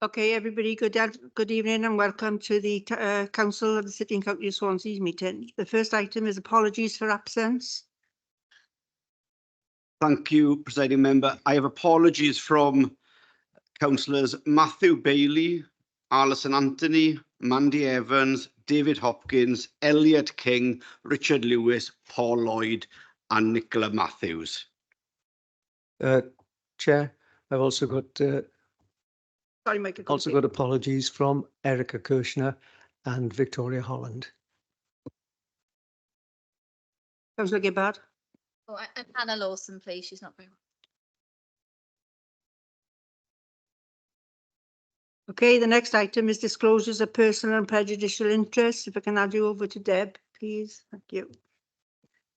Okay, everybody, good evening and welcome to the Council of the City and County of Swansea meeting. The first item is apologies for absence. Thank you, Presiding Member. I have apologies from Councillors Matthew Bailey, Alison Anthony, Mandy Evans, David Hopkins, Elliot King, Richard Lewis, Paul Lloyd and Nicola Matthews. Chair, I've also got Sorry, Mike. got apologies from Erica Kirshner and Victoria Holland. Councillor Gibbard. Oh, and Hannah Lawson, please. She's not very well. Okay, the next item is disclosures of personal and prejudicial interest. If I can hand you over to Deb, please. Thank you.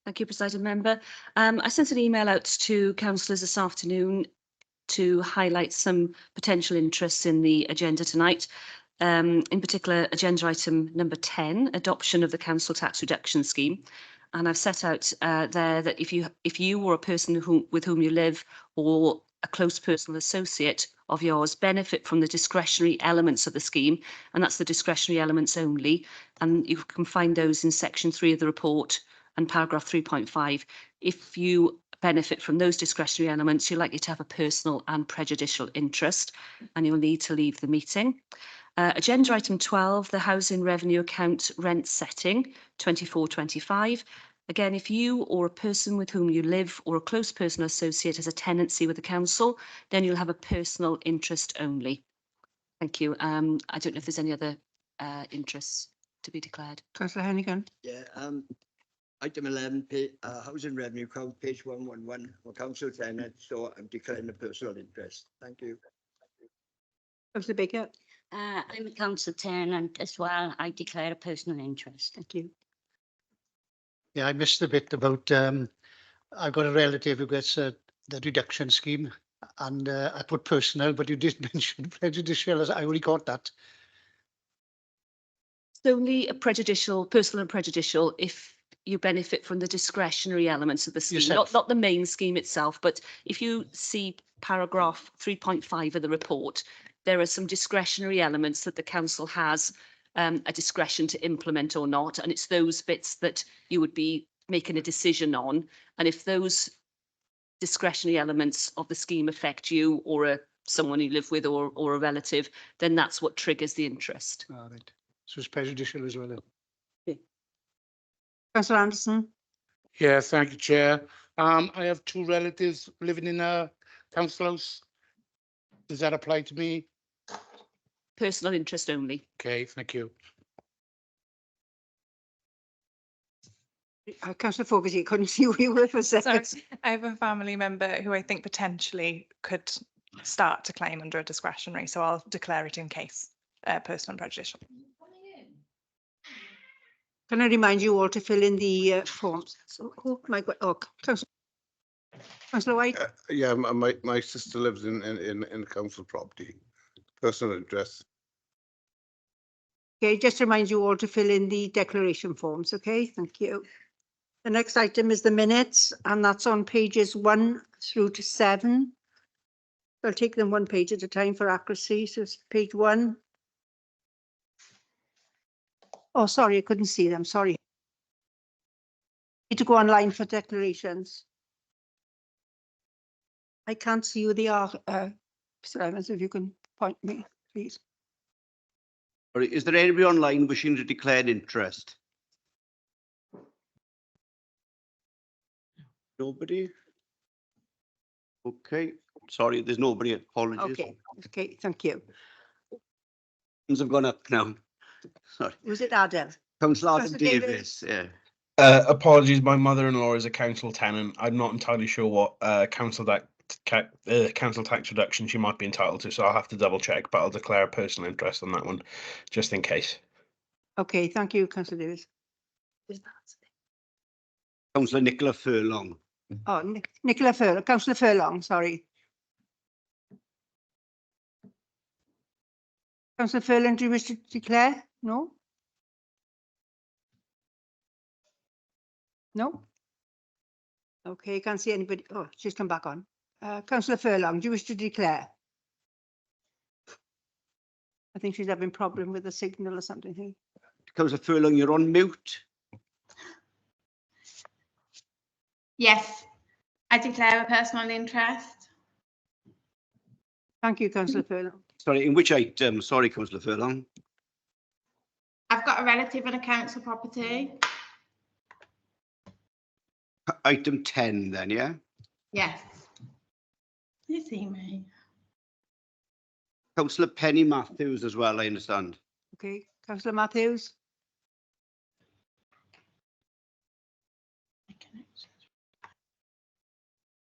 Thank you, Presiding Member. I sent an email out to councillors this afternoon to highlight some potential interests in the agenda tonight. In particular, agenda item number 10, adoption of the council tax reduction scheme. And I've set out there that if you or a person with whom you live or a close personal associate of yours benefit from the discretionary elements of the scheme, and that's the discretionary elements only, and you can find those in section 3 of the report and paragraph 3.5. If you benefit from those discretionary elements, you're likely to have a personal and prejudicial interest, and you'll need to leave the meeting. Agenda item 12, the housing revenue account rent setting 24-25. Again, if you or a person with whom you live or a close personal associate has a tenancy with the council, then you'll have a personal interest only. Thank you. I don't know if there's any other interests to be declared. Councillor Hennigan. Yeah, item 11, housing revenue account, page 111, for council tenant, so I'm declaring a personal interest. Thank you. Councillor Baker. I'm a council tenant as well. I declare a personal interest. Thank you. Yeah, I missed a bit about, I've got a relative who gets the reduction scheme and I put personal, but you did mention prejudicial. I only got that. It's only a personal and prejudicial if you benefit from the discretionary elements of the scheme, not the main scheme itself. But if you see paragraph 3.5 of the report, there are some discretionary elements that the council has a discretion to implement or not. And it's those bits that you would be making a decision on. And if those discretionary elements of the scheme affect you or someone you live with or a relative, then that's what triggers the interest. All right. So it's prejudicial as well. Okay. Councillor Anderson. Yeah, thank you, Chair. I have two relatives living in a council house. Does that apply to me? Personal interest only. Okay, thank you. Councillor Fogarty, couldn't see who you were for a second. So I have a family member who I think potentially could start to claim under a discretionary, so I'll declare it in case personal and prejudicial. Can I remind you all to fill in the forms? So, oh my God, oh, Councillor White. Yeah, my sister lives in council property. Personal address. Okay, just remind you all to fill in the declaration forms. Okay, thank you. The next item is the minutes, and that's on pages 1 through to 7. I'll take them one page at a time for accuracy. So it's page 1. Oh, sorry, I couldn't see them. Sorry. Need to go online for declarations. I can't see who they are. Mr. Evans, if you can point me, please. Is there anybody online wishing to declare an interest? Nobody? Okay, sorry, there's nobody. Apologies. Okay, thank you. Things have gone up now. Sorry. Was it Adele? Councillor Adam Davis, yeah. Apologies, my mother-in-law is a council tenant. I'm not entirely sure what council tax reduction she might be entitled to, so I'll have to double check, but I'll declare a personal interest on that one, just in case. Okay, thank you, Councillor Davis. Councillor Nicola Furlong. Oh, Nicola Furlong, Councillor Furlong, sorry. Councillor Furlong, do you wish to declare? No? No? Okay, can't see anybody. Oh, she's come back on. Councillor Furlong, do you wish to declare? I think she's having problem with the signal or something here. Councillor Furlong, you're on mute. Yes, I declare a personal interest. Thank you, councillor Furlong. Sorry, in which item? Sorry, councillor Furlong. I've got a relative in a council property. Item 10 then, yeah? Yes. You see me. Councillor Penny Matthews as well, I understand. Okay, councillor Matthews.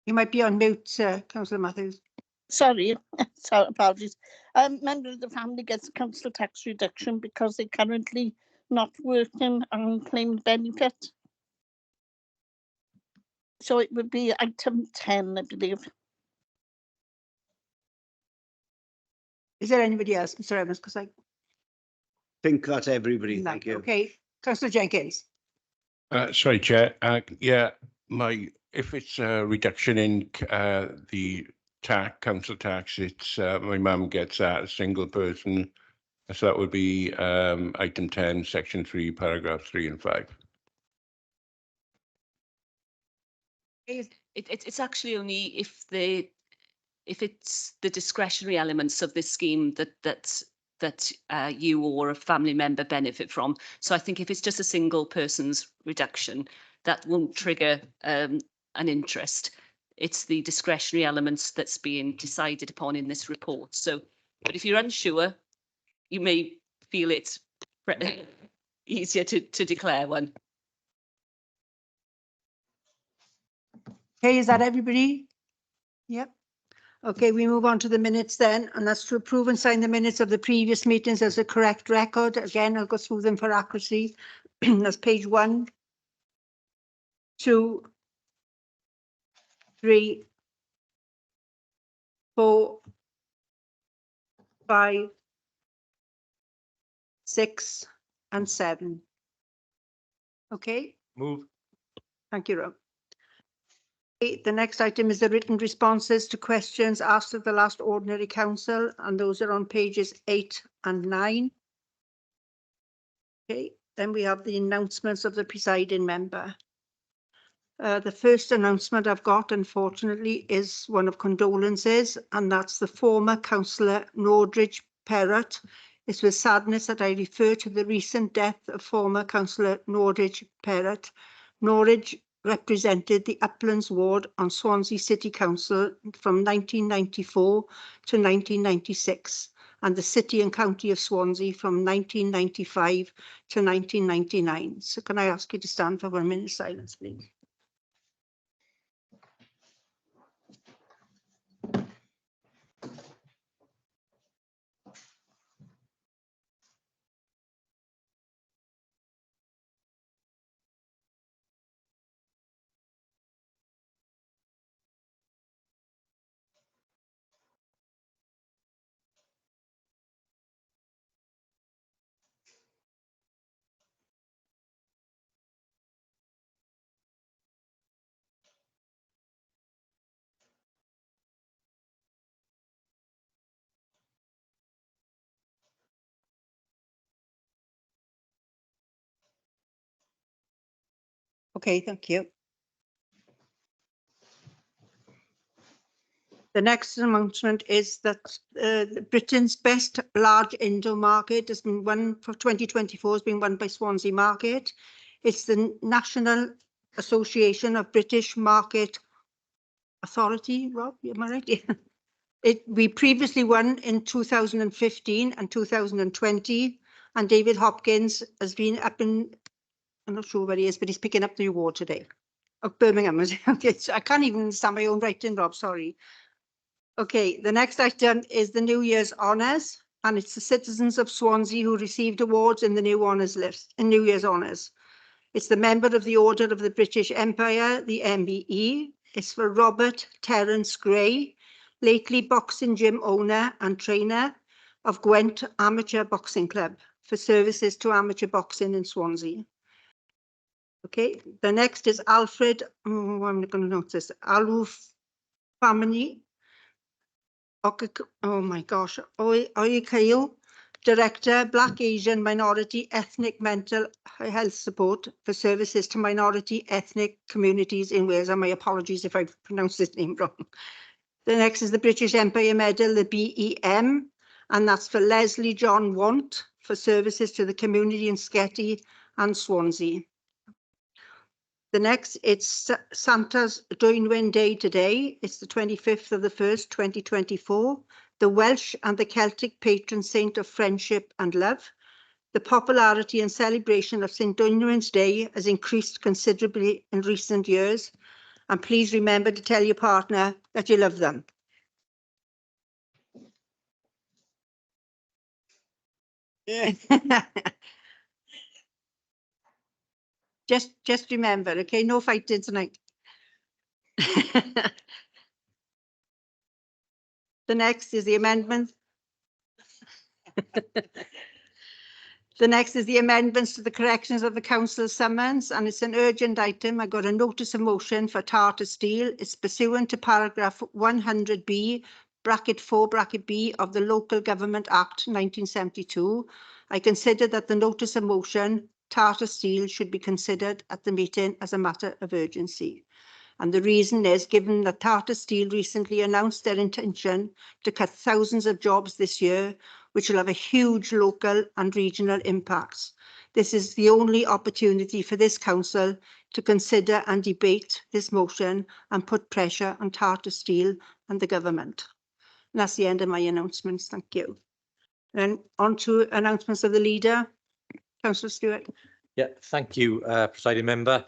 You might be on mute, councillor Matthews. Sorry, sorry, apologies. Member of the family gets council tax reduction because they're currently not working and claiming benefit. So it would be item 10, I believe. Is there anybody else, Mr. Evans? Because I Think that's everybody, no. thank you. Okay, councillor Jenkins. Sorry, Chair. Yeah, if it's a reduction in the council tax, it's my mum gets that, a single person. So that would be item 10, section 3, paragraph 3 and 5. It's actually only if it's the discretionary elements of this scheme that you or a family member benefit from. So I think if it's just a single person's reduction, that won't trigger an interest. It's the discretionary elements that's being decided upon in this report. So, but if you're unsure, you may feel it's easier to declare one. Okay, is that everybody? Yep. Okay, we move on to the minutes then, and that's to approve and sign the minutes of the previous meetings as a correct record. Again, I'll go through them for accuracy. That's page 1, 2, 3, 4, 5, 6, and 7. Okay, Move. thank you, Rob. Okay, the next item is the written responses to questions asked at the last ordinary council, and those are on pages 8 and 9. Okay, then we have the announcements of the presiding member. The first announcement I've got, unfortunately, is one of condolences, and that's the former councillor Nordridge Perrott. It's with sadness that I refer to the recent death of former councillor Nordridge Perrott. Norwich represented the Uplands ward on Swansea City Council from 1994 to 1996, and the City and County of Swansea from 1995 to 1999. So can I ask you to stand for 1 minute silence, please? Okay, thank you. The next announcement is that Britain's best large indoor market has been won for 2024, has been won by Swansea Market. It's the National Association of British Market Authority. Rob, am I right? We previously won in 2015 and 2020, and David Hopkins has been up in, I'm not sure where he is, but he's picking up the award today. Oh, Birmingham. Okay, so I can't even understand my own writing, Rob, sorry. Okay, the next item is the New Year's Honours, and it's the citizens of Swansea who received awards in the New Honours list, in New Year's Honours. It's the Member of the Order of the British Empire, the MBE. It's for Robert Terence Gray, lately boxing gym owner and trainer of Gwent Amateur Boxing Club, for services to amateur boxing in Swansea. Okay, the next is Alfred, I'm not going to note this, Aluf Family. Oh my gosh, Oikail, Director, Black, Asian, Minority, Ethnic Mental Health Support for Services to Minority Ethnic Communities in Wales. And my apologies if I've pronounced his name wrong. The next is the British Empire Medal, the BEM, and that's for Leslie John Want for services to the community in Sketty and Swansea. The next, it's Santa's Dwynwen Day today. It's the 25th of the 1st, 2024. The Welsh and the Celtic patron saint of friendship and love. The popularity and celebration of St. Dwynwen's Day has increased considerably in recent years. And please remember to tell your partner that you love them. Just remember, okay, no fighting tonight. The next is the amendment. The next is the amendments to the corrections of the council summons, and it's an urgent item. I got a notice of motion for Tartar Steel. It's pursuant to paragraph 100B, bracket 4, bracket B of the Local Government Act 1972. I consider that the notice of motion, Tartar Steel, should be considered at the meeting as a matter of urgency. And the reason is, given that Tartar Steel recently announced their intention to cut thousands of jobs this year, which will have a huge local and regional impacts. This is the only opportunity for this council to consider and debate this motion and put pressure on Tartar Steel and the government. And that's the end of my announcements. Thank you. And on to announcements of the leader. Councillor Stewart. Yeah, thank you, Presiding Member.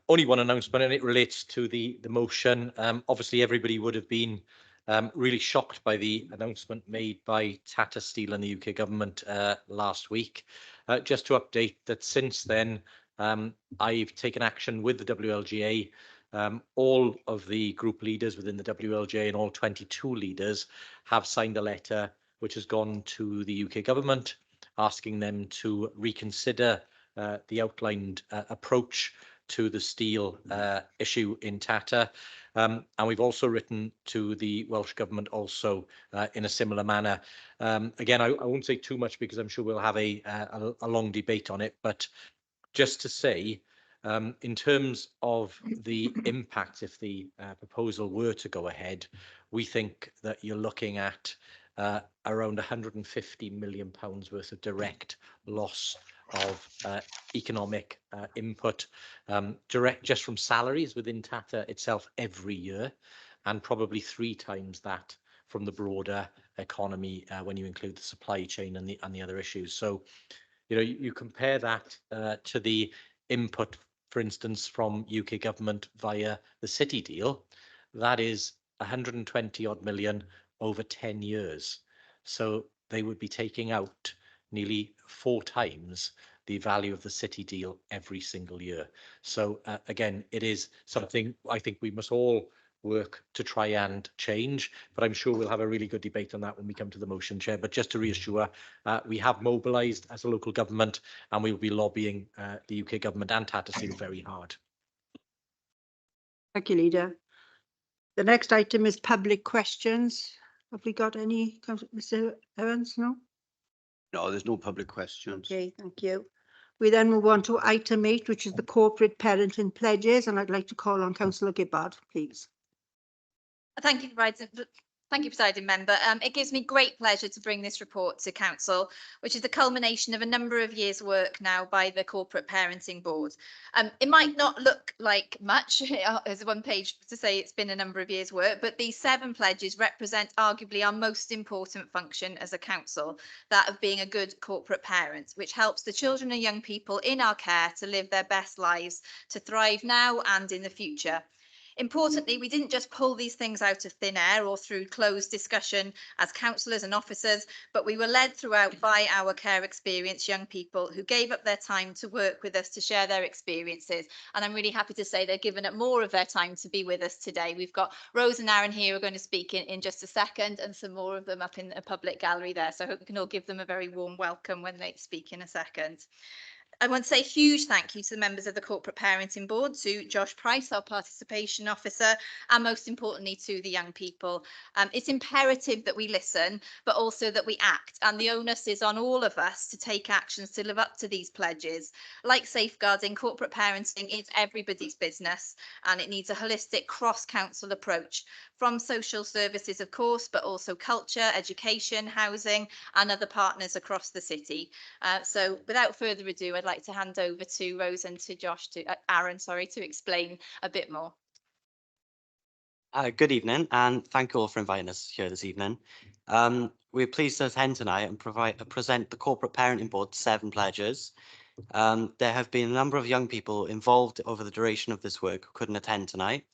Only one announcement, and it relates to the motion. Obviously, everybody would have been really shocked by the announcement made by Tata Steel and the UK government last week. Just to update that since then, I've taken action with the WLGA. All of the group leaders within the WLGA and all 22 leaders have signed a letter which has gone to the UK government asking them to reconsider the outlined approach to the steel issue in Tata. And we've also written to the Welsh Government also in a similar manner. Again, I won't say too much because I'm sure we'll have a long debate on it, but just to say, in terms of the impact, if the proposal were to go ahead, we think that you're looking at around £150 million worth of direct loss of economic input, direct just from salaries within Tata itself every year, and probably 3 times that from the broader economy when you include the supply chain and the other issues. So, you know, you compare that to the input, for instance, from UK government via the City deal, that is 120 odd million over 10 years. So they would be taking out nearly 4 times the value of the City deal every single year. So again, it is something I think we must all work to try and change, but I'm sure we'll have a really good debate on that when we come to the motion, Chair. But just to reassure, we have mobilised as a local government and we will be lobbying the UK government and Tata Steel very hard. Thank you, Leader. The next item is public questions. Have we got any, Mr. Evans? No? No, there's no public questions. Okay, thank you. We then move on to item 8, which is the corporate parenting pledges, and I'd like to call on Councillor Gibbard, please. Thank you, Presiding Member. It gives me great pleasure to bring this report to Council, which is the culmination of a number of years' work now by the Corporate Parenting Board. It might not look like much as one page to say it's been a number of years' work, but these 7 pledges represent arguably our most important function as a council, that of being a good corporate parent, which helps the children and young people in our care to live their best lives, to thrive now and in the future. Importantly, we didn't just pull these things out of thin air or through closed discussion as councillors and officers, but we were led throughout by our care experienced young people who gave up their time to work with us to share their experiences. And I'm really happy to say they've given up more of their time to be with us today. We've got Rose and Aaron here who are going to speak in just a second, and some more of them up in a public gallery there. So I hope we can all give them a very warm welcome when they speak in a second. I want to say a huge thank you to the members of the Corporate Parenting Board, to Josh Price, our Participation Officer, and most importantly to the young people. It's imperative that we listen, but also that we act, and the onus is on all of us to take actions to live up to these pledges. Like safeguarding, corporate parenting is everybody's business, and it needs a holistic cross-council approach from social services, of course, but also culture, education, housing, and other partners across the city. So without further ado, I'd like to hand over to Rose and to Josh, to Aaron, sorry, to explain a bit more. Good evening, and thank you all for inviting us here this evening. We're pleased to attend tonight and present the Corporate Parenting Board's 7 pledges. There have been a number of young people involved over the duration of this work who couldn't attend tonight,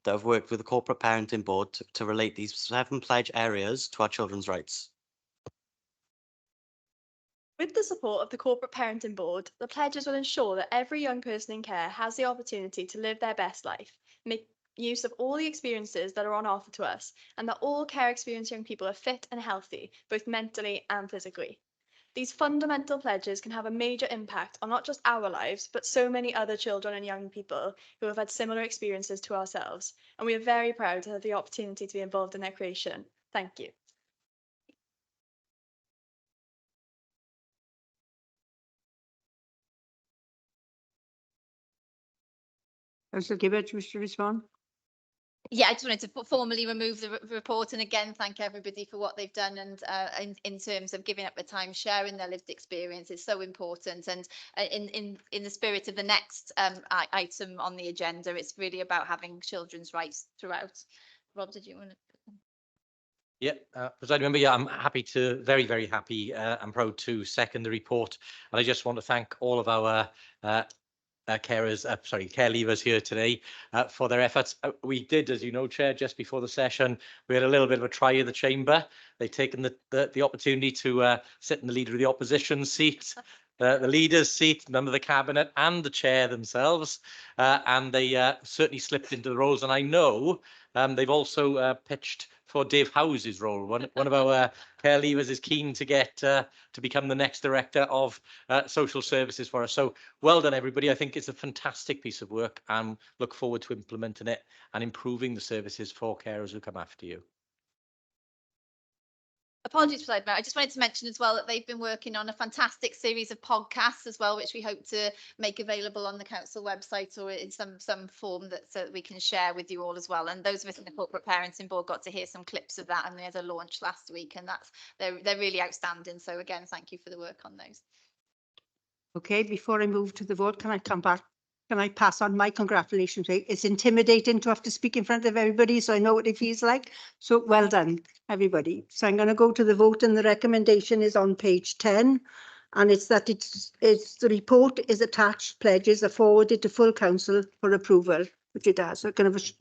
that have worked with the Corporate Parenting Board to relate these 7 pledge areas to our children's rights. With the support of the Corporate Parenting Board, the pledges will ensure that every young person in care has the opportunity to live their best life, make use of all the experiences that are on offer to us, and that all care experienced young people are fit and healthy, both mentally and physically. These fundamental pledges can have a major impact on not just our lives, but so many other children and young people who have had similar experiences to ourselves, and we are very proud to have the opportunity to be involved in their creation. Thank you. Councillor Gibbard, wish to respond? Yeah, I just wanted to formally remove the report, and again thank everybody for what they've done, and in terms of giving up the time, sharing their lived experience is so important. And in the spirit of the next item on the agenda, it's really about having children's rights throughout. Rob, did you want to? Yeah, Presiding Member, yeah, I'm happy to, very happy and proud to second the report. And I just want to thank all of our care leavers here today for their efforts. We did, as you know, Chair, just before the session, we had a little bit of a try in the chamber. They've taken the opportunity to sit in the Leader of the Opposition seat, the Leader's seat, member of the Cabinet, and the Chair themselves. And they certainly slipped into the roles. And I know they've also pitched for Dave House's role. One of our care leavers is keen to get to become the next director of social services for us. So well done, everybody. I think it's a fantastic piece of work, and look forward to implementing it and improving the services for carers who come after you. Apologies, President Mayor. I just wanted to mention as well that they've been working on a fantastic series of podcasts as well, which we hope to make available on the council website or in some form that so that we can share with you all as well. And those of us in the Corporate Parenting Board got to hear some clips of that, and they had a launch last week, and they're really outstanding. So again, thank you for the work on those. Okay, before I move to the vote, can I come back? Can I pass on my congratulations? It's intimidating to have to speak in front of everybody, so I know what it feels like. So well done, everybody. So I'm going to go to the vote, and the recommendation is on page 10. And it's that it's the report is attached, pledges are forwarded to full council for approval, which it has. So kind of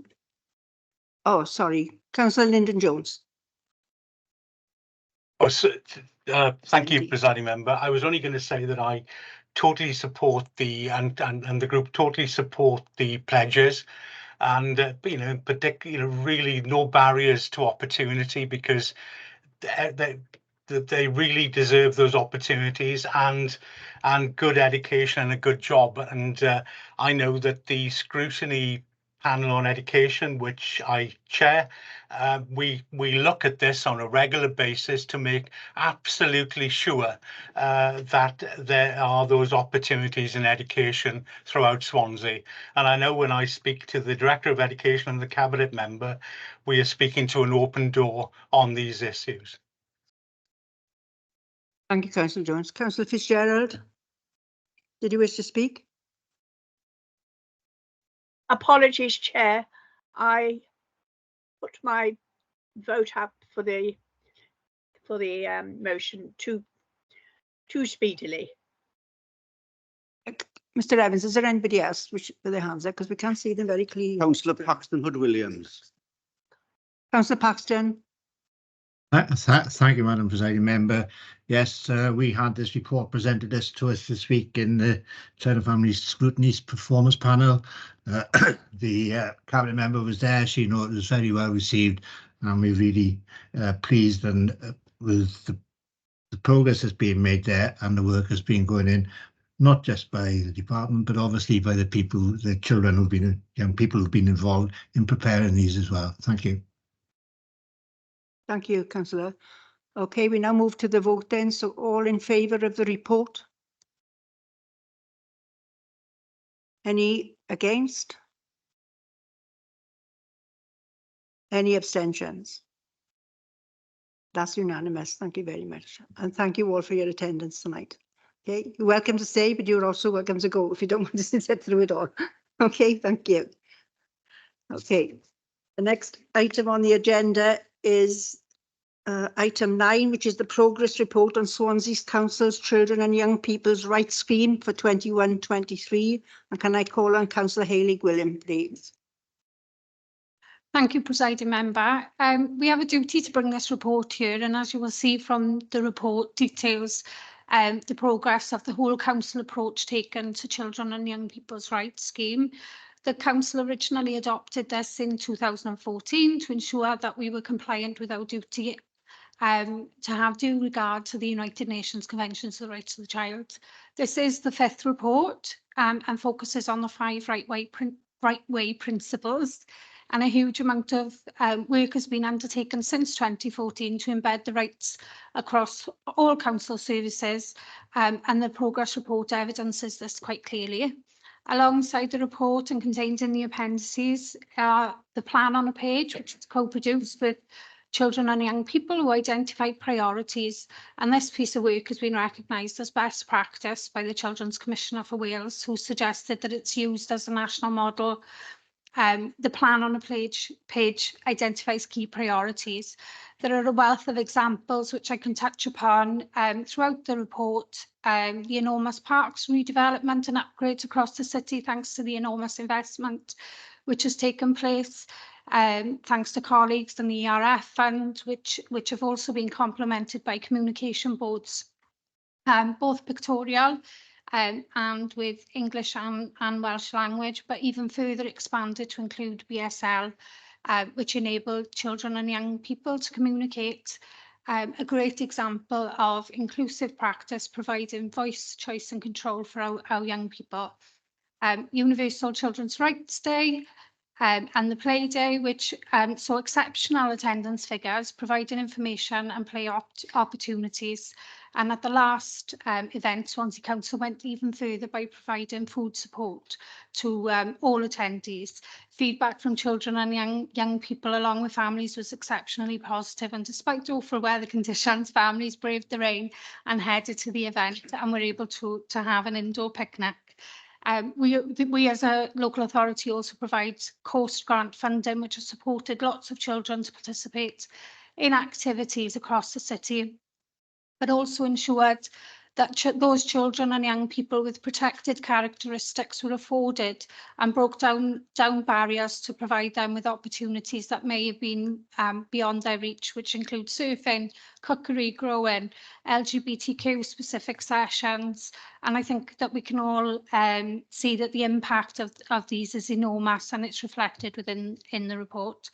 oh, sorry, Councillor Lyndon Jones. Oh, so, thank you, Presiding Member. I was only going to say that I totally support the and the group totally support the pledges, and you know, in particular, really no barriers to opportunity, because they really deserve those opportunities and good education and a good job. And I know that the scrutiny panel on education, which I chair, we look at this on a regular basis to make absolutely sure that there are those opportunities in education throughout Swansea. And I know when I speak to the Director of Education and the Cabinet member, we are speaking to an open door on these issues. Thank you, Councillor Jones. Councillor Fitzgerald, did you wish to speak? Apologies, Chair. I put my vote up for the motion too speedily. Mr. Evans, is there anybody else with their hands up, because we can't see them very clearly? Councillor Paxton Hood-Williams. Councillor Paxton. Thank you, Madam Presiding Member. Yes, we had this report presented to us this week in the Child and Family Scrutiny Performance Panel. The Cabinet member was there. She knew it was very well received, and we're really pleased and with the progress that's being made there and the work that's been going in. not just by the department, but obviously by the people, the children who've been, young people who've been involved in preparing these as well. Thank you. Thank you, councillor. Okay, we now move to the vote then. So all in favour of the report? Any against? Any abstentions? That's unanimous. Thank you very much. And thank you all for your attendance tonight. Okay, you're welcome to stay, but you're also welcome to go if you don't want to sit through it all. Okay, thank you. Okay, the next item on the agenda is item 9, which is the progress report on Swansea Council's Children and Young People's Rights Scheme for 21-23. And can I call on Councillor Hayley-Gwilym, please? Thank you, Presiding Member. We have a duty to bring this report here, and as you will see from the report, details the progress of the whole council approach taken to Children and Young People's Rights Scheme. The council originally adopted this in 2014 to ensure that we were compliant with our duty to have due regard to the United Nations Convention on the Rights of the Child. This is the 5th report and focuses on the 5 right way principles. And a huge amount of work has been undertaken since 2014 to embed the rights across all council services, and the progress report evidences this quite clearly. Alongside the report and contained in the appendices are the plan on a page, which is co-produced with Children and Young People, who identified priorities, and this piece of work has been recognised as best practice by the Children's Commissioner for Wales, who suggested that it's used as a national model. The plan on a page identifies key priorities. There are a wealth of examples which I can touch upon throughout the report. The enormous parks redevelopment and upgrades across the city, thanks to the enormous investment which has taken place, thanks to colleagues in the ERF fund, which have also been complemented by communication boards, both pictorial and with English and Welsh language, but even further expanded to include BSL, which enabled children and young people to communicate. A great example of inclusive practice, providing voice, choice and control for our young people. Universal Children's Rights Day, and the Play Day, which saw exceptional attendance figures, providing information and play opportunities. And at the last event, Swansea Council went even further by providing food support to all attendees. Feedback from children and young people along with families was exceptionally positive, and despite awful weather conditions, families braved the rain and headed to the event and were able to have an indoor picnic. We as a local authority also provide coast grant funding, which has supported lots of children to participate in activities across the city, but also ensured that those children and young people with protected characteristics were afforded and broke down barriers to provide them with opportunities that may have been beyond their reach, which include surfing, cookery, growing, LGBTQ specific sessions. And I think that we can all see that the impact of these is enormous, and it's reflected in the report.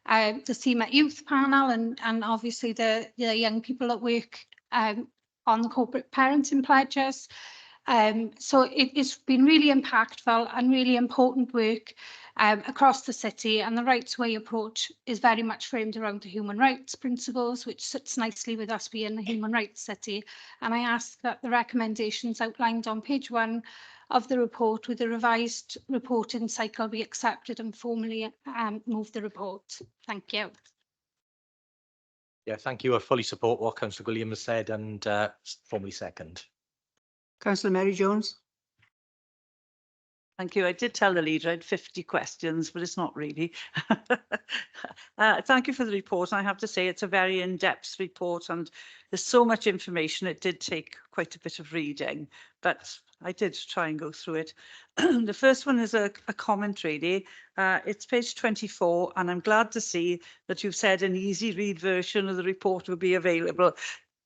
The CMET Youth Panel and obviously the young people at work on the corporate parenting pledges. So it's been really impactful and really important work across the city, and the Rights Way approach is very much framed around the human rights principles, which sits nicely with us being a human rights city. And I ask that the recommendations outlined on page 1 of the report with the revised reporting cycle be accepted and formally move the report. Thank you. Yeah, thank you. I fully support what Councillor Gwilym has said and formally second. Councillor Mary Jones. Thank you. I did tell the leader I had 50 questions, but it's not really. Thank you for the report. I have to say it's a very in-depth report and there's so much information. It did take quite a bit of reading, but I did try and go through it. The first one is a comment really. It's page 24, and I'm glad to see that you've said an easy read version of the report will be available.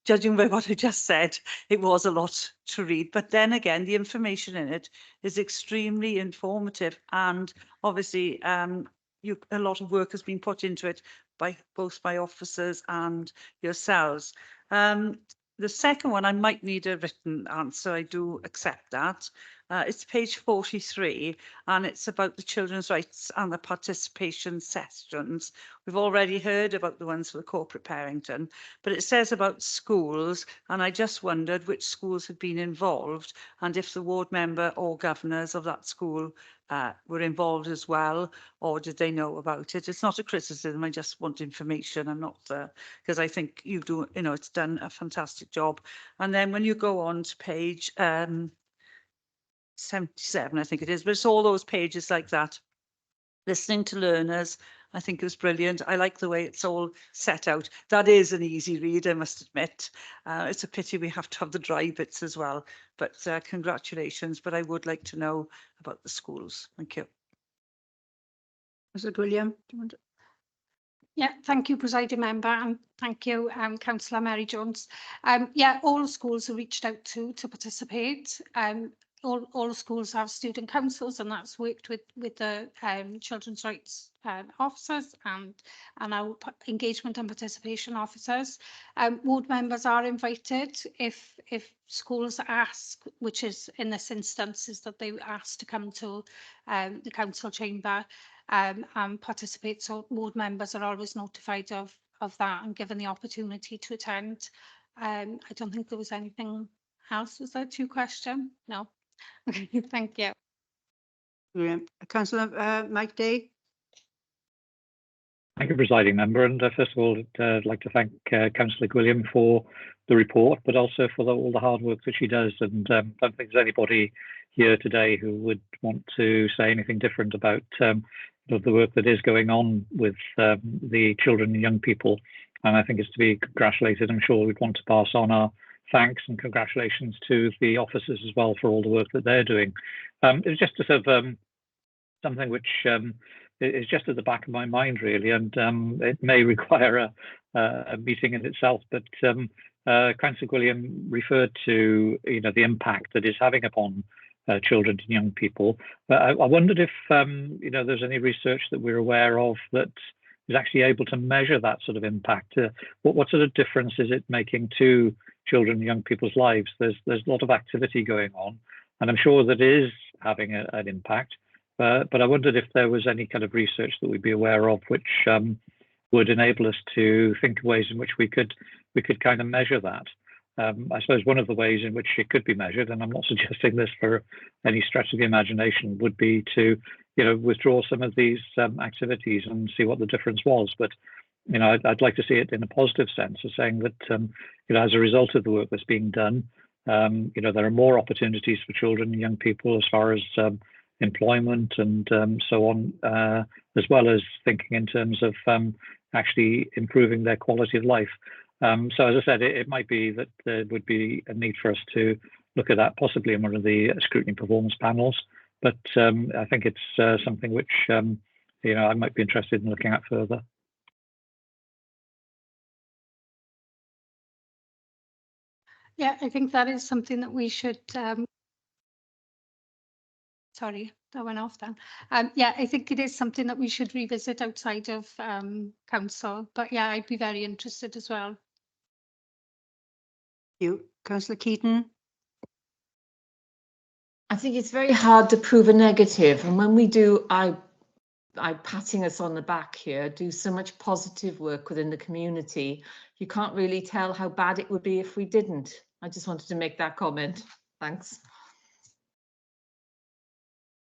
Judging by what I just said, it was a lot to read. But then again, the information in it is extremely informative, and obviously a lot of work has been put into it by both officers and yourselves. The second one, I might need a written answer. I do accept that. It's page 43, and it's about the children's rights and the participation sessions. We've already heard about the ones for the corporate parenting, but it says about schools, and I just wondered which schools had been involved and if the ward member or governors of that school were involved as well, or did they know about it? It's not a criticism, I just want information. I'm not, because I think you do, you know, it's done a fantastic job. And then when you go on to page 77, I think it is, but it's all those pages like that. Listening to learners, I think it was brilliant. I like the way it's all set out. That is an easy read, I must admit. It's a pity we have to have the dry bits as well, but congratulations. But I would like to know about the schools. Thank you. Councillor William, do you want to? Yeah, thank you, Presiding Member, and thank you, Councillor Mary Jones. Yeah, all schools are reached out to participate. All schools have student councils, and that's worked with the children's rights officers and our engagement and participation officers. Ward members are invited if schools ask, which is in this instance is that they ask to come to the council chamber and participate. So ward members are always notified of that and given the opportunity to attend. I don't think there was anything else. Was there two questions? No. Okay, thank you. Brilliant. Councillor Mike Day. Thank you, Presiding Member. And first of all, I'd like to thank Councillor Gwilliam for the report, but also for all the hard work that she does. And I don't think there's anybody here today who would want to say anything different about the work that is going on with the children and young people. And I think it's to be congratulated. I'm sure we'd want to pass on our thanks and congratulations to the officers as well for all the work that they're doing. It was just a sort of something which is just at the back of my mind, really, and it may require a meeting in itself. But Councillor Gwilliam referred to, the impact that is having upon children and young people. But I wondered if there's any research that we're aware of that is actually able to measure that sort of impact. What sort of difference is it making to children and young people's lives? There's a lot of activity going on, and I'm sure that is having an impact. But I wondered if there was any kind of research that we'd be aware of which would enable us to think of ways in which we could kind of measure that. I suppose one of the ways in which it could be measured, and I'm not suggesting this for any stretch of the imagination, would be to withdraw some of these activities and see what the difference was. But I'd like to see it in a positive sense of saying that as a result of the work that's being done, there are more opportunities for children and young people as far as employment and so on, as well as thinking in terms of actually improving their quality of life. So as I said, it might be that there would be a need for us to look at that possibly in one of the scrutiny performance panels. But I think it's something which I might be interested in looking at further. Yeah, I think that is something that we should. Sorry, that went off then. Yeah, I think it is something that we should revisit outside of council. But yeah, I'd be very interested as well. You, Councillor Keaton. I think it's very hard to prove a negative, and when we do, I patting us on the back here, do so much positive work within the community. You can't really tell how bad it would be if we didn't. I just wanted to make that comment. Thanks.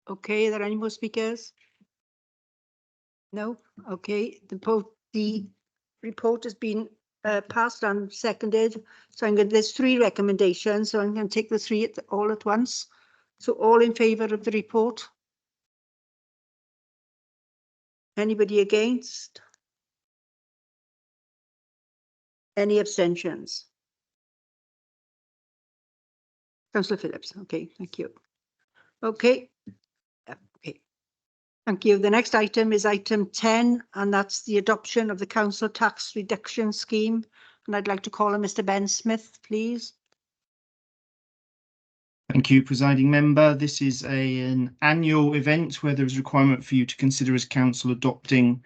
Okay, are there any more speakers? No? Okay, the report has been passed and seconded. So there's three recommendations, so I'm going to take the three all at once. So all in favour of the report? Anybody against? Any abstentions? Councillor Phillips, okay, thank you. Okay. Okay. Thank you. The next item is item 10, and that's the adoption of the council tax reduction scheme. And I'd like to call on Mr. Ben Smith, please. Thank you, Presiding Member. This is an annual event where there is a requirement for you to consider as council adopting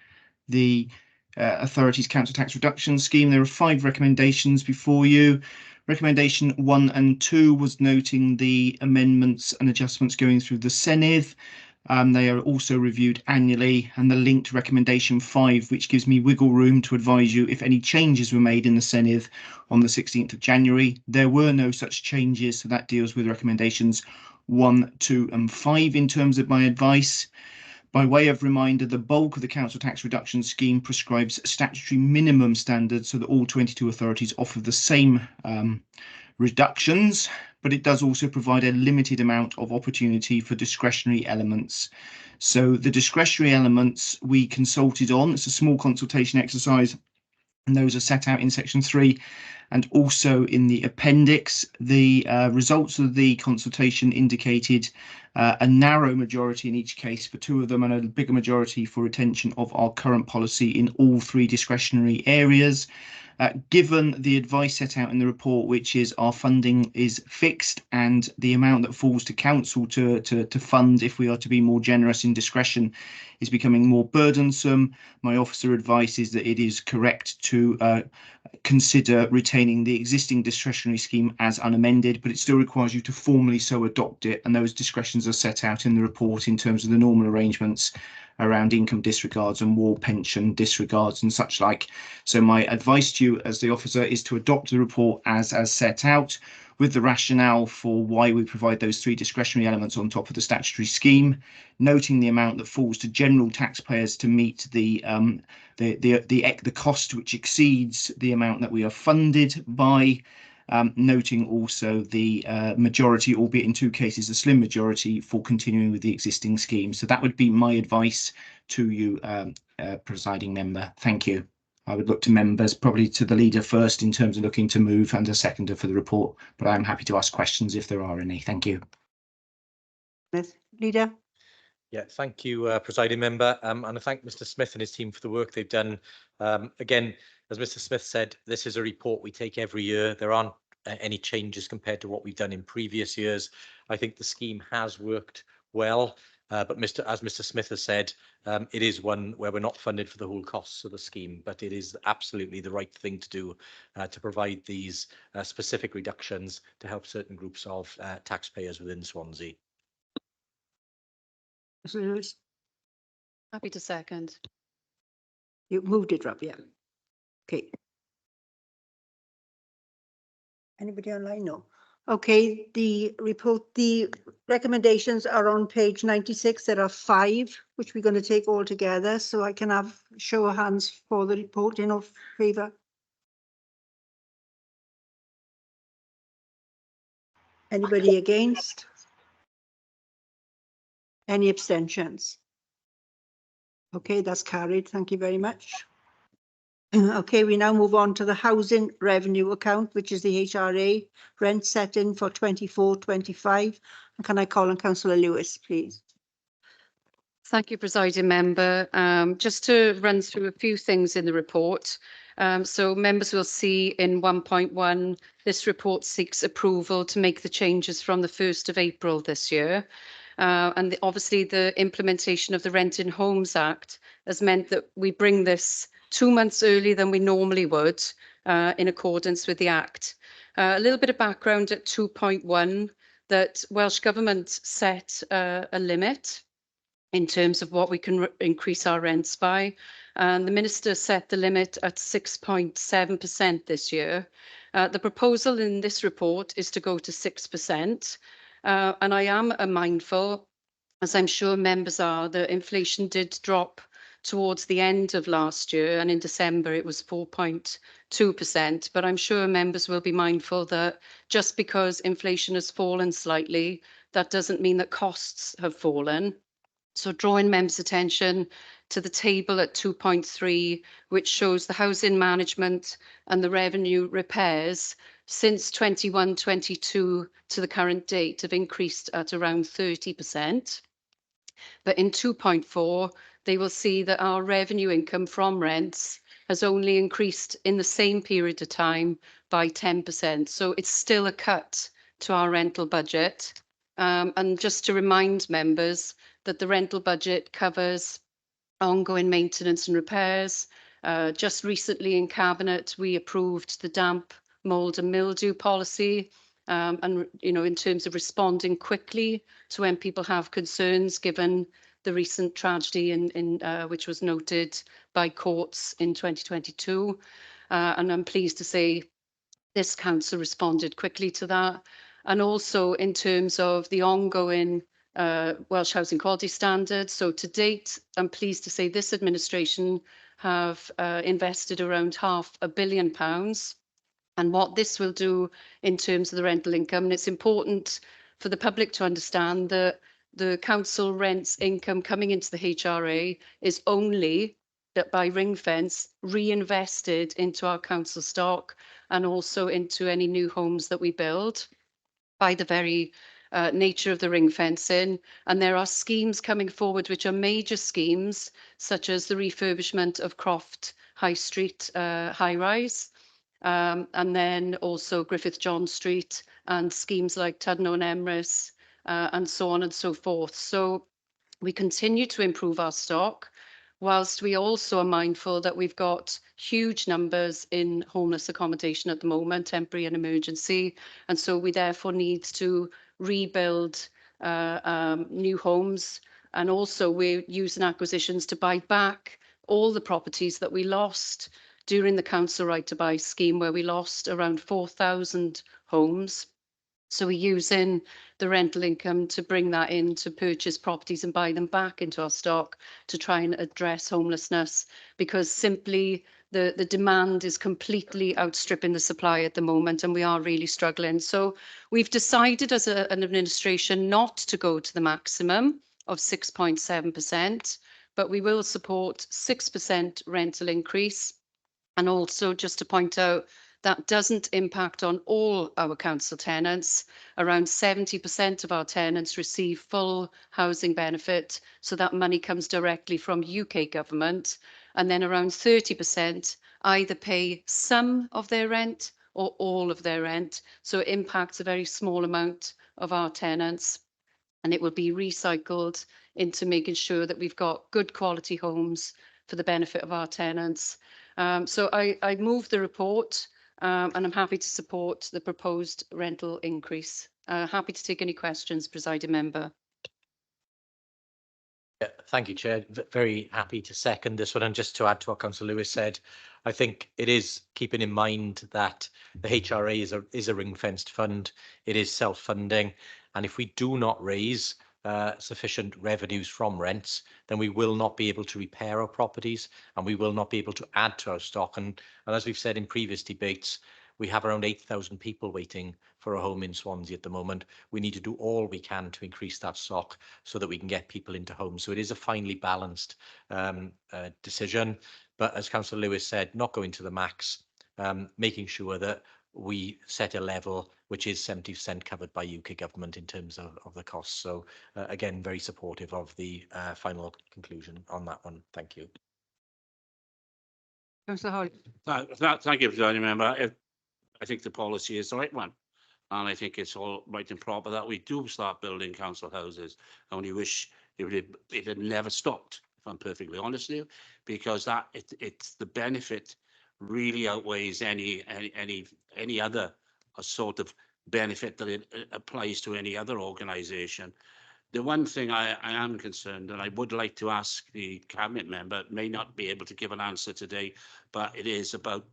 the authority's council tax reduction scheme. There are 5 recommendations before you. Recommendation 1 and 2 was noting the amendments and adjustments going through the Senedd. They are also reviewed annually, and the link to recommendation 5, which gives me wiggle room to advise you if any changes were made in the Senedd on the 16th of January. There were no such changes, so that deals with recommendations 1, 2 and 5 in terms of my advice. By way of reminder, the bulk of the council tax reduction scheme prescribes statutory minimum standards so that all 22 authorities offer the same reductions, but it does also provide a limited amount of opportunity for discretionary elements. So the discretionary elements we consulted on, it's a small consultation exercise, and those are set out in section 3 and also in the appendix. The results of the consultation indicated a narrow majority in each case for 2 of them and a bigger majority for retention of our current policy in all 3 discretionary areas. Given the advice set out in the report, which is our funding is fixed and the amount that falls to council to fund if we are to be more generous in discretion is becoming more burdensome, my officer advice is that it is correct to consider retaining the existing discretionary scheme as unamended, but it still requires you to formally so adopt it, and those discretions are set out in the report in terms of the normal arrangements around income disregards and war pension disregards and such like. So my advice to you as the officer is to adopt the report as set out, with the rationale for why we provide those 3 discretionary elements on top of the statutory scheme, noting the amount that falls to general taxpayers to meet the cost which exceeds the amount that we are funded by, noting also the majority, albeit in 2 cases a slim majority, for continuing with the existing scheme. So that would be my advice to you, presiding member. Thank you. I would look to members, probably to the leader first in terms of looking to move, and a seconder for the report, but I'm happy to ask questions if there are any. Thank you. Leader. Yeah, thank you, presiding member, and I thank Mr. Smith and his team for the work they've done. Again, as Mr. Smith said, this is a report we take every year. There aren't any changes compared to what we've done in previous years. I think the scheme has worked well, but as Mr. Smith has said, it is one where we're not funded for the whole costs of the scheme, but it is absolutely the right thing to do to provide these specific reductions to help certain groups of taxpayers within Swansea. Lewis. Happy to second. You moved it, Rob, yeah. Okay. Anybody online? No. Okay, the recommendations are on page 96. There are 5, which we're going to take all together. So I can have show of hands for the report in favour. Anybody against? Any abstentions? Okay, that's carried. Thank you very much. Okay, we now move on to the housing revenue account, which is the HRA rent set in for 24-25. And can I call on Councillor Lewis, please? Thank you, presiding member. Just to run through a few things in the report. So members will see in 1.1, this report seeks approval to make the changes from the 1st of April this year. And obviously the implementation of the Rent in Homes Act has meant that we bring this 2 months earlier than we normally would in accordance with the Act. A little bit of background at 2.1, that Welsh Government set a limit in terms of what we can increase our rents by. And the Minister set the limit at 6.7% this year. The proposal in this report is to go to 6%. And I am mindful, as I'm sure members are, that inflation did drop towards the end of last year, and in December it was 4.2%. But I'm sure members will be mindful that just because inflation has fallen slightly, that doesn't mean that costs have fallen. So drawing members' attention to the table at 2.3, which shows the housing management and the revenue repairs since 21-22 to the current date have increased at around 30%. But in 2.4, they will see that our revenue income from rents has only increased in the same period of time by 10%. So it's still a cut to our rental budget. And just to remind members that the rental budget covers ongoing maintenance and repairs. Just recently in Cabinet, we approved the damp mould and mildew policy. And, you know, in terms of responding quickly to when people have concerns, given the recent tragedy which was noted by courts in 2022. And I'm pleased to say this council responded quickly to that. And also in terms of the ongoing Welsh Housing Quality Standards. So to date, I'm pleased to say this administration have invested around £500 million. And what this will do in terms of the rental income, and it's important for the public to understand that the council rents income coming into the HRA is only that by ring fence reinvested into our council stock and also into any new homes that we build by the very nature of the ring fencing. And there are schemes coming forward which are major schemes, such as the refurbishment of Croft High Street high rise. And then also Griffith John Street and schemes like Tudno and Emrys and so on and so forth. So we continue to improve our stock, whilst we also are mindful that we've got huge numbers in homeless accommodation at the moment, temporary and emergency. And so we therefore need to rebuild new homes. And also we're using acquisitions to buy back all the properties that we lost during the council right to buy scheme, where we lost around 4,000 homes. So we're using the rental income to bring that in to purchase properties and buy them back into our stock to try and address homelessness, because simply the demand is completely outstripping the supply at the moment, and we are really struggling. So we've decided as an administration not to go to the maximum of 6.7%, but we will support 6% rental increase. And also just to point out, that doesn't impact on all our council tenants. Around 70% of our tenants receive full housing benefit, so that money comes directly from UK government. And then around 30% either pay some of their rent or all of their rent. So it impacts a very small amount of our tenants. And it will be recycled into making sure that we've got good quality homes for the benefit of our tenants. So I move the report and I'm happy to support the proposed rental increase. Happy to take any questions, presiding member. Yeah, thank you, Chair. Very happy to second this one. And just to add to what Councillor Lewis said, I think it is keeping in mind that the HRA is a ring-fenced fund. It is self-funding. And if we do not raise sufficient revenues from rents, then we will not be able to repair our properties and we will not be able to add to our stock. And as we've said in previous debates, we have around 8,000 people waiting for a home in Swansea at the moment. We need to do all we can to increase that stock so that we can get people into homes. So it is a finely balanced decision. But as Councillor Lewis said, not going to the max, making sure that we set a level which is 70% covered by UK government in terms of the costs. So again, very supportive of the final conclusion on that one. Thank you. Councillor Hall. Thank you, Presiding Member. I think the policy is the right one. And I think it's all right and proper that we do start building council houses. I only wish it had never stopped, if I'm perfectly honest with you, because it's the benefit really outweighs any other sort of benefit that it applies to any other organisation. The one thing I am concerned, and I would like to ask the cabinet member, may not be able to give an answer today, but it is about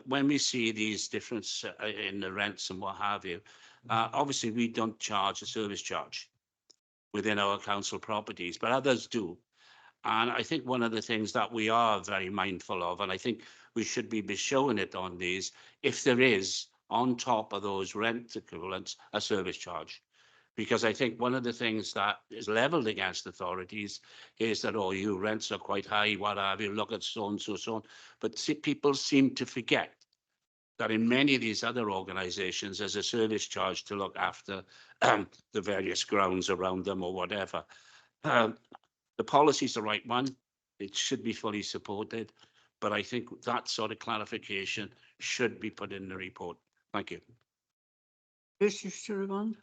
when we see these differences in the rents and what have you. Obviously, we don't charge a service charge within our council properties, but others do. And I think one of the things that we are very mindful of, and I think we should be showing it on these, if there is on top of those rent equivalents a service charge. Because I think one of the things that is levelled against authorities is that, oh, your rents are quite high, what have you, look at so and so, so on. But see, people seem to forget that in many of these other organisations, there's a service charge to look after the various grounds around them or whatever. The policy is the right one. It should be fully supported. But I think that sort of clarification should be put in the report. Thank you. Wishes to respond?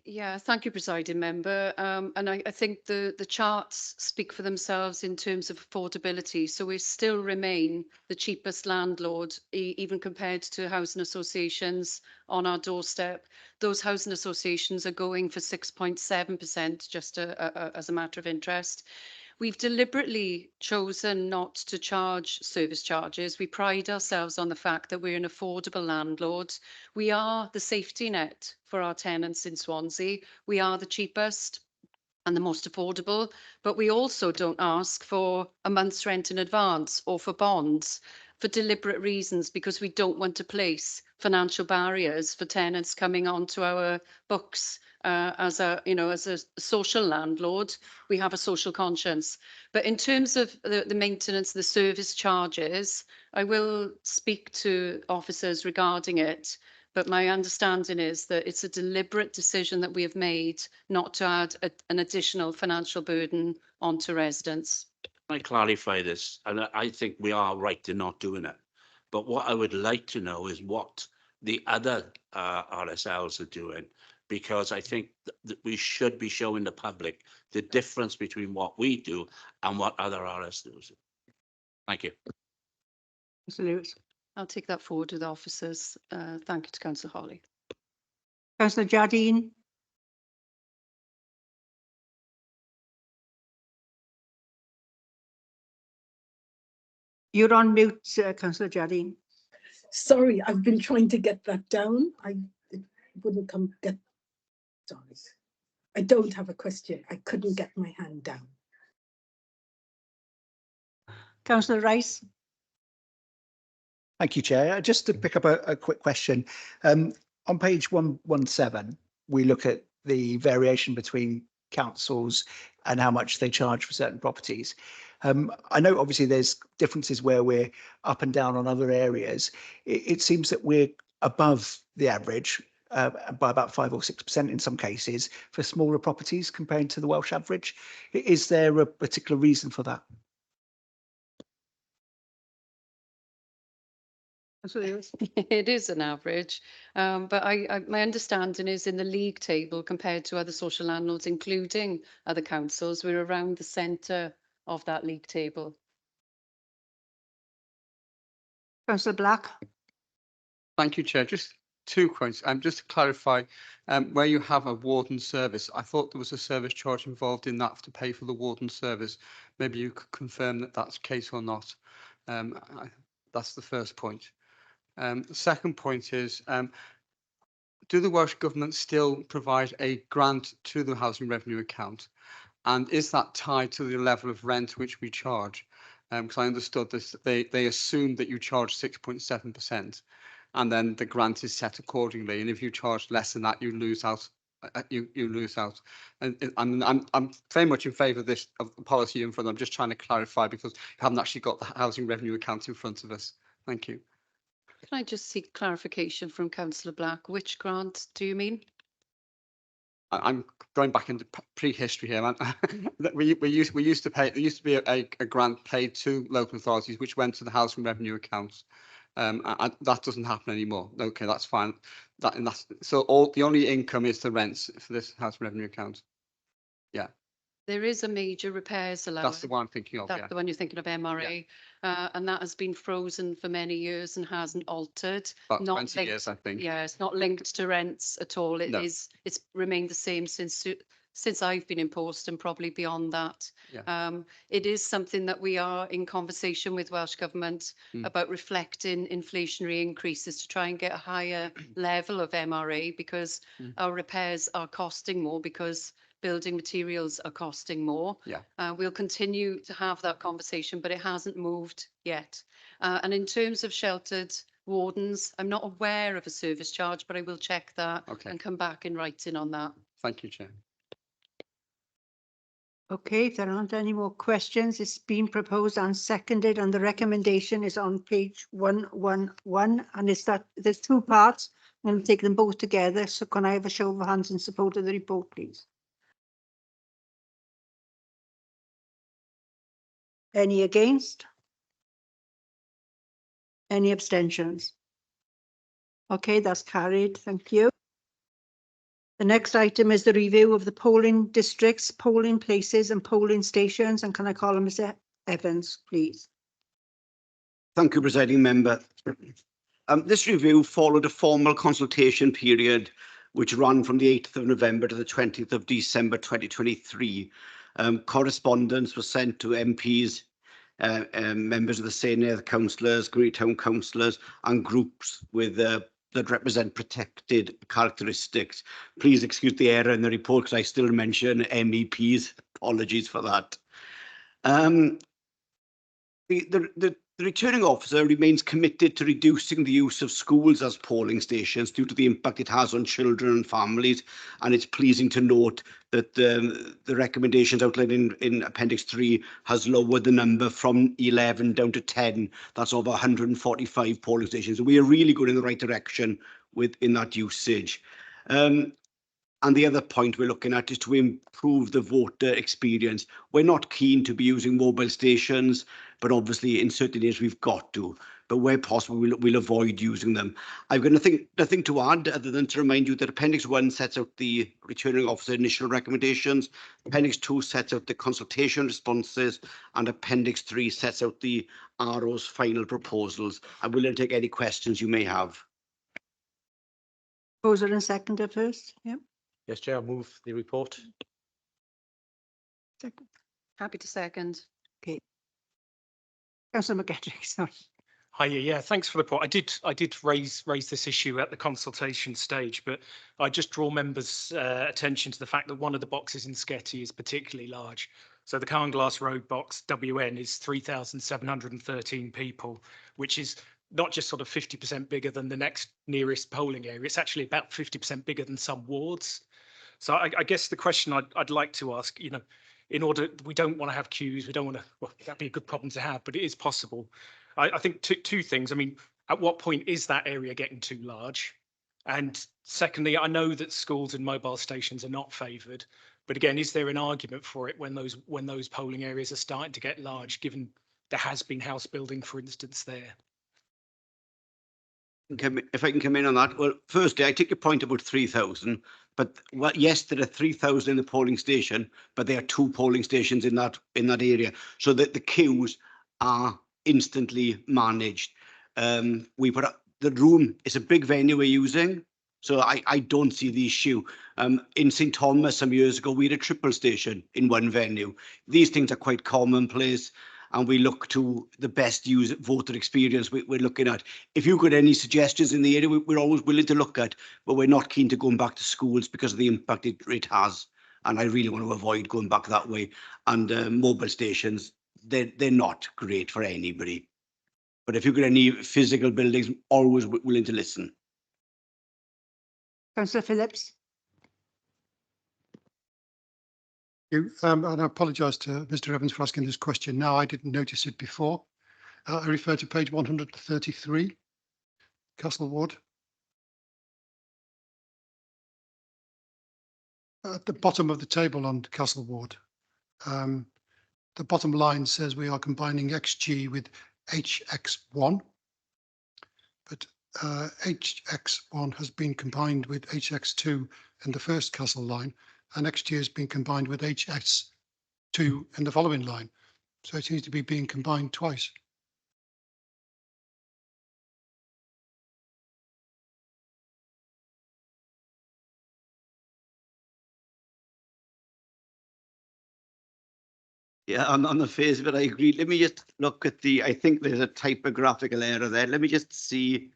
Yeah, thank you, presiding member. And I think the charts speak for themselves in terms of affordability. So we still remain the cheapest landlord, even compared to housing associations on our doorstep. Those housing associations are going for 6.7%, just as a matter of interest. We've deliberately chosen not to charge service charges. We pride ourselves on the fact that we're an affordable landlord. We are the safety net for our tenants in Swansea. We are the cheapest and the most affordable, but we also don't ask for a month's rent in advance or for bonds for deliberate reasons, because we don't want to place financial barriers for tenants coming onto our books. As a social landlord, we have a social conscience. But in terms of the maintenance, the service charges, I will speak to officers regarding it. But my understanding is that it's a deliberate decision that we have made not to add an additional financial burden onto residents. I clarify this, and I think we are right in not doing it. But what I would like to know is what the other RSLs are doing, because I think that we should be showing the public the difference between what we do and what other RSLs do. Thank you. Mr. Lewis. I'll take that forward with officers. Thank you to Councillor Holly. Councillor Jardine. You're on mute, Councillor Jardine. Sorry, I've been trying to get that down. It wouldn't come get. Sorry, I don't have a question. I couldn't get my hand down. Councillor Rice. Thank you, Chair. Just to pick up a quick question. On page 117, we look at the variation between councils and how much they charge for certain properties. I know obviously there's differences where we're up and down on other areas. It seems that we're above the average by about 5 or 6% in some cases for smaller properties compared to the Welsh average. Is there a particular reason for that? It is an average, but my understanding is in the league table compared to other social landlords, including other councils, we're around the centre of that league table. Councillor Black. Thank you, Chair. Just 2 points. Just to clarify, where you have a warden service, I thought there was a service charge involved in that to pay for the warden service. Maybe you could confirm that that's the case or not. That's the first point. The second point is, do the Welsh Government still provide a grant to the housing revenue account? And is that tied to the level of rent which we charge? Because I understood this, they assume that you charge 6.7%, and then the grant is set accordingly. And if you charge less than that, you lose out. You lose out. And I'm very much in favour of this of the policy in front. I'm just trying to clarify because you haven't actually got the housing revenue account in front of us. Thank you. Can I just seek clarification from Councillor Black? Which grant do you mean? I'm going back into prehistory here. we used to pay. There used to be a grant paid to local authorities, which went to the housing revenue accounts. That doesn't happen anymore. Okay, that's fine. So the only income is the rents for this housing revenue account. Yeah. There is a major repairs allowance. That's the one I'm thinking of. That's the one you're thinking of, MRA, and that has been frozen for many years and hasn't altered. About not 20 linked, years, I think. Yeah, it's not linked to rents at all. It No. is. It's remained the same since I've been in post and probably beyond that. Yeah. It is something that we are in conversation with Welsh Government about reflecting inflationary increases to try and get a higher level of MRA, because our repairs are costing more because building materials are costing more. Yeah. We'll continue to have that conversation, but it hasn't moved yet. And in terms of sheltered wardens, I'm not aware of a service charge, but I will check that and come back in writing on that. Thank you, Chair. Okay, if there aren't any more questions, it's been proposed and seconded, and the recommendation is on page 111, and it's that there's 2 parts. I'm going to take them both together. So can I have a show of hands in support of the report, please? Any against? Any abstentions? Okay, that's carried. Thank you. The next item is the review of the polling districts, polling places and polling stations. And can I call on Mr Evans, please? Thank you, Presiding Member. This review followed a formal consultation period which ran from the 8th of November to the 20th of December 2023. Correspondence was sent to MPs, members of the Senedd, councillors, Great Town councillors and groups with that represent protected characteristics. Please excuse the error in the report because I still mention MEPs. Apologies for that. The returning officer remains committed to reducing the use of schools as polling stations due to the impact it has on children and families, and it's pleasing to note that the recommendations outlined in Appendix 3 has lowered the number from 11 down to 10. That's over 145 polling stations. We are really going in the right direction in that usage. And the other point we're looking at is to improve the voter experience. We're not keen to be using mobile stations, but obviously in certain areas we've got to. But where possible, we'll avoid using them. I've got nothing to add other than to remind you that Appendix 1 sets out the returning officer initial recommendations. Appendix 2 sets out the consultation responses, and Appendix 3 sets out the RO's final proposals. I will then take any questions you may have. Proposer and seconder first. Yeah. Yes, Chair, I'll move the report. Second. Happy to second. Okay. Councillor McGettrick, sorry. Hi, yeah, thanks for the report. I did raise this issue at the consultation stage, but I just draw members' attention to the fact that one of the boxes in Sketty is particularly large. So the Carnglass Road box WN is 3,713 people, which is not just sort of 50% bigger than the next nearest polling area. It's actually about 50% bigger than some wards. So I guess the question I'd like to ask, you know, in order, we don't want to have queues, we don't want to, well, that'd be a good problem to have, but it is possible. I think two things. I mean, at what point is that area getting too large? And secondly, I know that schools and mobile stations are not favoured, but again, is there an argument for it when those polling areas are starting to get large, given there has been house building, for instance, there? If I can come in on that. Well, firstly, I take your point about 3,000, but yes, there are 3,000 in the polling station, but there are 2 polling stations in that area, so that the queues are instantly managed. We put up the room. It's a big venue we're using, so I don't see the issue. In St Thomas some years ago, we had a triple station in one venue. These things are quite commonplace, and we look to the best voter experience we're looking at. If you've got any suggestions in the area, we're always willing to look at, but we're not keen to going back to schools because of the impact it has. And I really want to avoid going back that way. And mobile stations, they're not great for anybody. But if you've got any physical buildings, always willing to listen. Councillor Phillips. And I apologise to Mr Evans for asking this question now. I didn't notice it before. I refer to page 133, Castle Ward. At the bottom of the table on Castle Ward, the bottom line says we are combining XG with HX1, but HX1 has been combined with HX2 in the first Castle line, and XG has been combined with HS2 in the following line. So it seems to be being combined twice. Yeah, on the face of it, I agree. Let me just look at I think there's a typographical error there. Let me just see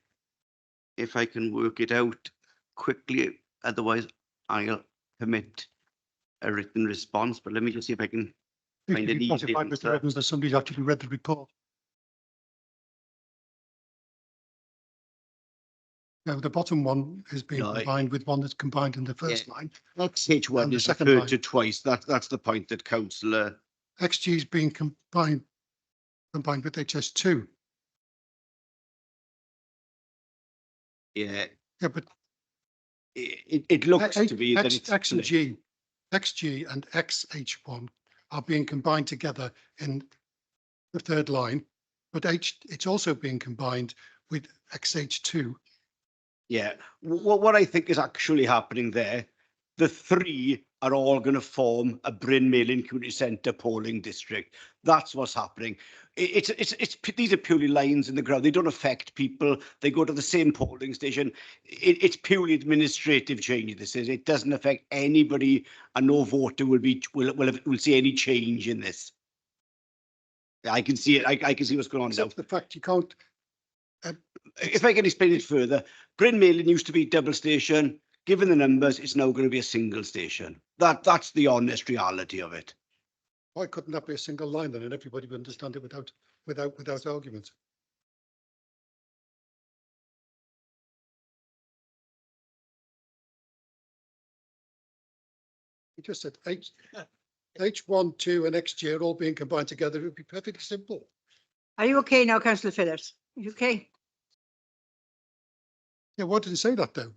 if I can work it out quickly. Otherwise, I'll commit a written response. But let me just see if I can find an easy Mr Evans, that somebody's actually read the report. Now, the bottom one is being combined with one that's combined in the first line. XH1 is referred to twice. That's the point that Councillor. XG is being combined with HS2. Yeah. Yeah, but it looks to be that it's X and G, XG and XH1 are being combined together in the third line, but it's also being combined with XH2. Yeah, what I think is actually happening there the 3 are all going to form a Bryn Melyn Community Centre polling district. That's what's happening. These are purely lines in the ground. They don't affect people. They go to the same polling station. It's purely administrative change. This is. It doesn't affect anybody, and no voter will see any change in this. I can see it. I can see what's going on now. Except the fact you can't. If I can explain it further, Bryn Melyn used to be double station. Given the numbers, it's now going to be a single station. That's the honest reality of it. Why couldn't that be a single line then, and everybody would understand it without argument? You just said H1, 2 and XG are all being combined together. It would be perfectly simple. Are you okay now, Councillor Phillips? Are you okay? Yeah, why did it say that though?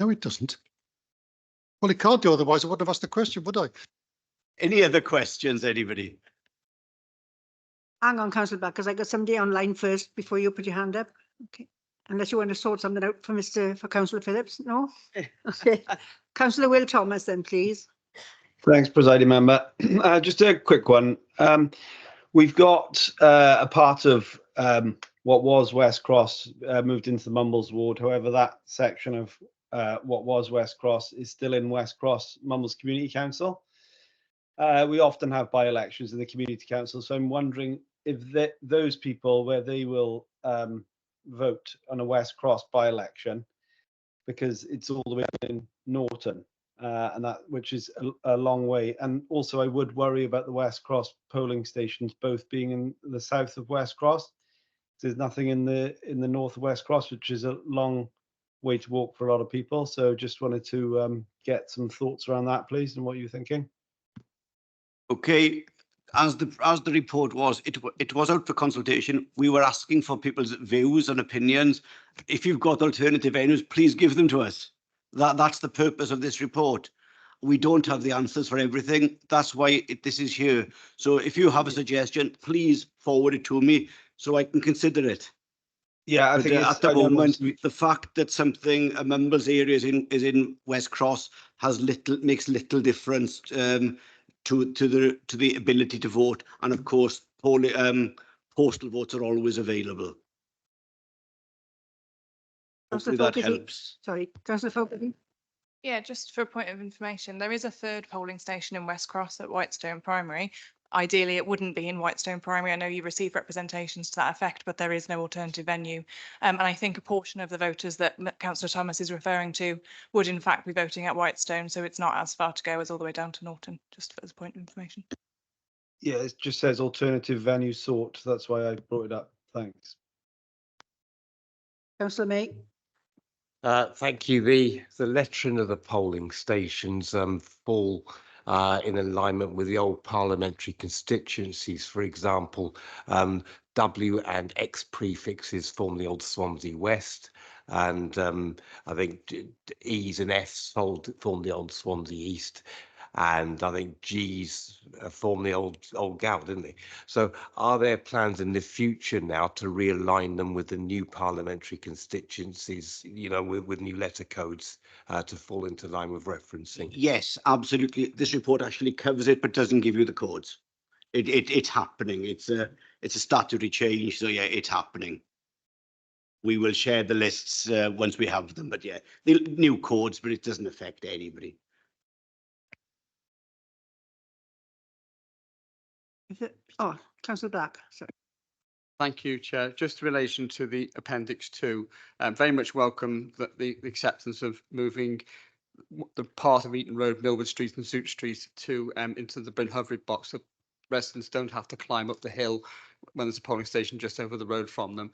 No, it doesn't. Well, it can't do otherwise. I wouldn't have asked the question, would I? Any other questions, anybody? Hang on, Councillor Buck, because I got somebody online first before you put your hand up. Okay. Unless you want to sort something out for Councillor Phillips, no? Okay. Councillor Will Thomas then, please. Thanks, Presiding Member. Just a quick one. We've got a part of what was West Cross moved into the Mumbles ward. However, that section of what was West Cross is still in West Cross Mumbles Community Council. We often have by-elections in the Community Council, so I'm wondering if those people, where they will vote on a West Cross by-election, because it's all the way in Norton, and that which is a long way. And also, I would worry about the West Cross polling stations both being in the south of West Cross. There's nothing in the north of West Cross, which is a long way to walk for a lot of people. So just wanted to get some thoughts around that, please, and what you're thinking. Okay, as the report was, it was out for consultation. We were asking for people's views and opinions. If you've got alternative venues, please give them to us. That's the purpose of this report. We don't have the answers for everything. That's why this is here. So if you have a suggestion, please forward it to me so I can consider it. Yeah, I think at the moment, the fact that something a Mumbles area is in West Cross makes little difference to the ability to vote, and of course, postal votes are always available. Hopefully that helps. Sorry, Councillor Fogarty. Yeah, just for a point of information, there is a third polling station in West Cross at Whitestone Primary. Ideally, it wouldn't be in Whitestone Primary. I know you received representations to that effect, but there is no alternative venue. And I think a portion of the voters that Councillor Thomas is referring to would in fact be voting at Whitestone, so it's not as far to go as all the way down to Norton, just as a point of information. Yeah, it just says alternative venue sought. That's why I brought it up. Thanks. Councillor May. Thank you. The lettering of the polling stations fall in alignment with the old parliamentary constituencies. For example, W and X prefixes form the old Swansea West, and I think E's and F's form the old Swansea East, and I think G's form the old Gow, didn't they? So are there plans in the future now to realign them with the new parliamentary constituencies, with new letter codes to fall into line with referencing? Yes, absolutely. This report actually covers it, but doesn't give you the codes. It's happening. It's a statutory change, so yeah, it's happening. We will share the lists once we have them, but yeah, the new codes, but it doesn't affect anybody. Oh, Councillor Black, sorry. Thank you, Chair. Just in relation to the Appendix 2, very much welcome the acceptance of moving the part of Eaton Road, Millwood Street and Zoot Street to into the Bryn Hyfryd box, so residents don't have to climb up the hill when there's a polling station just over the road from them.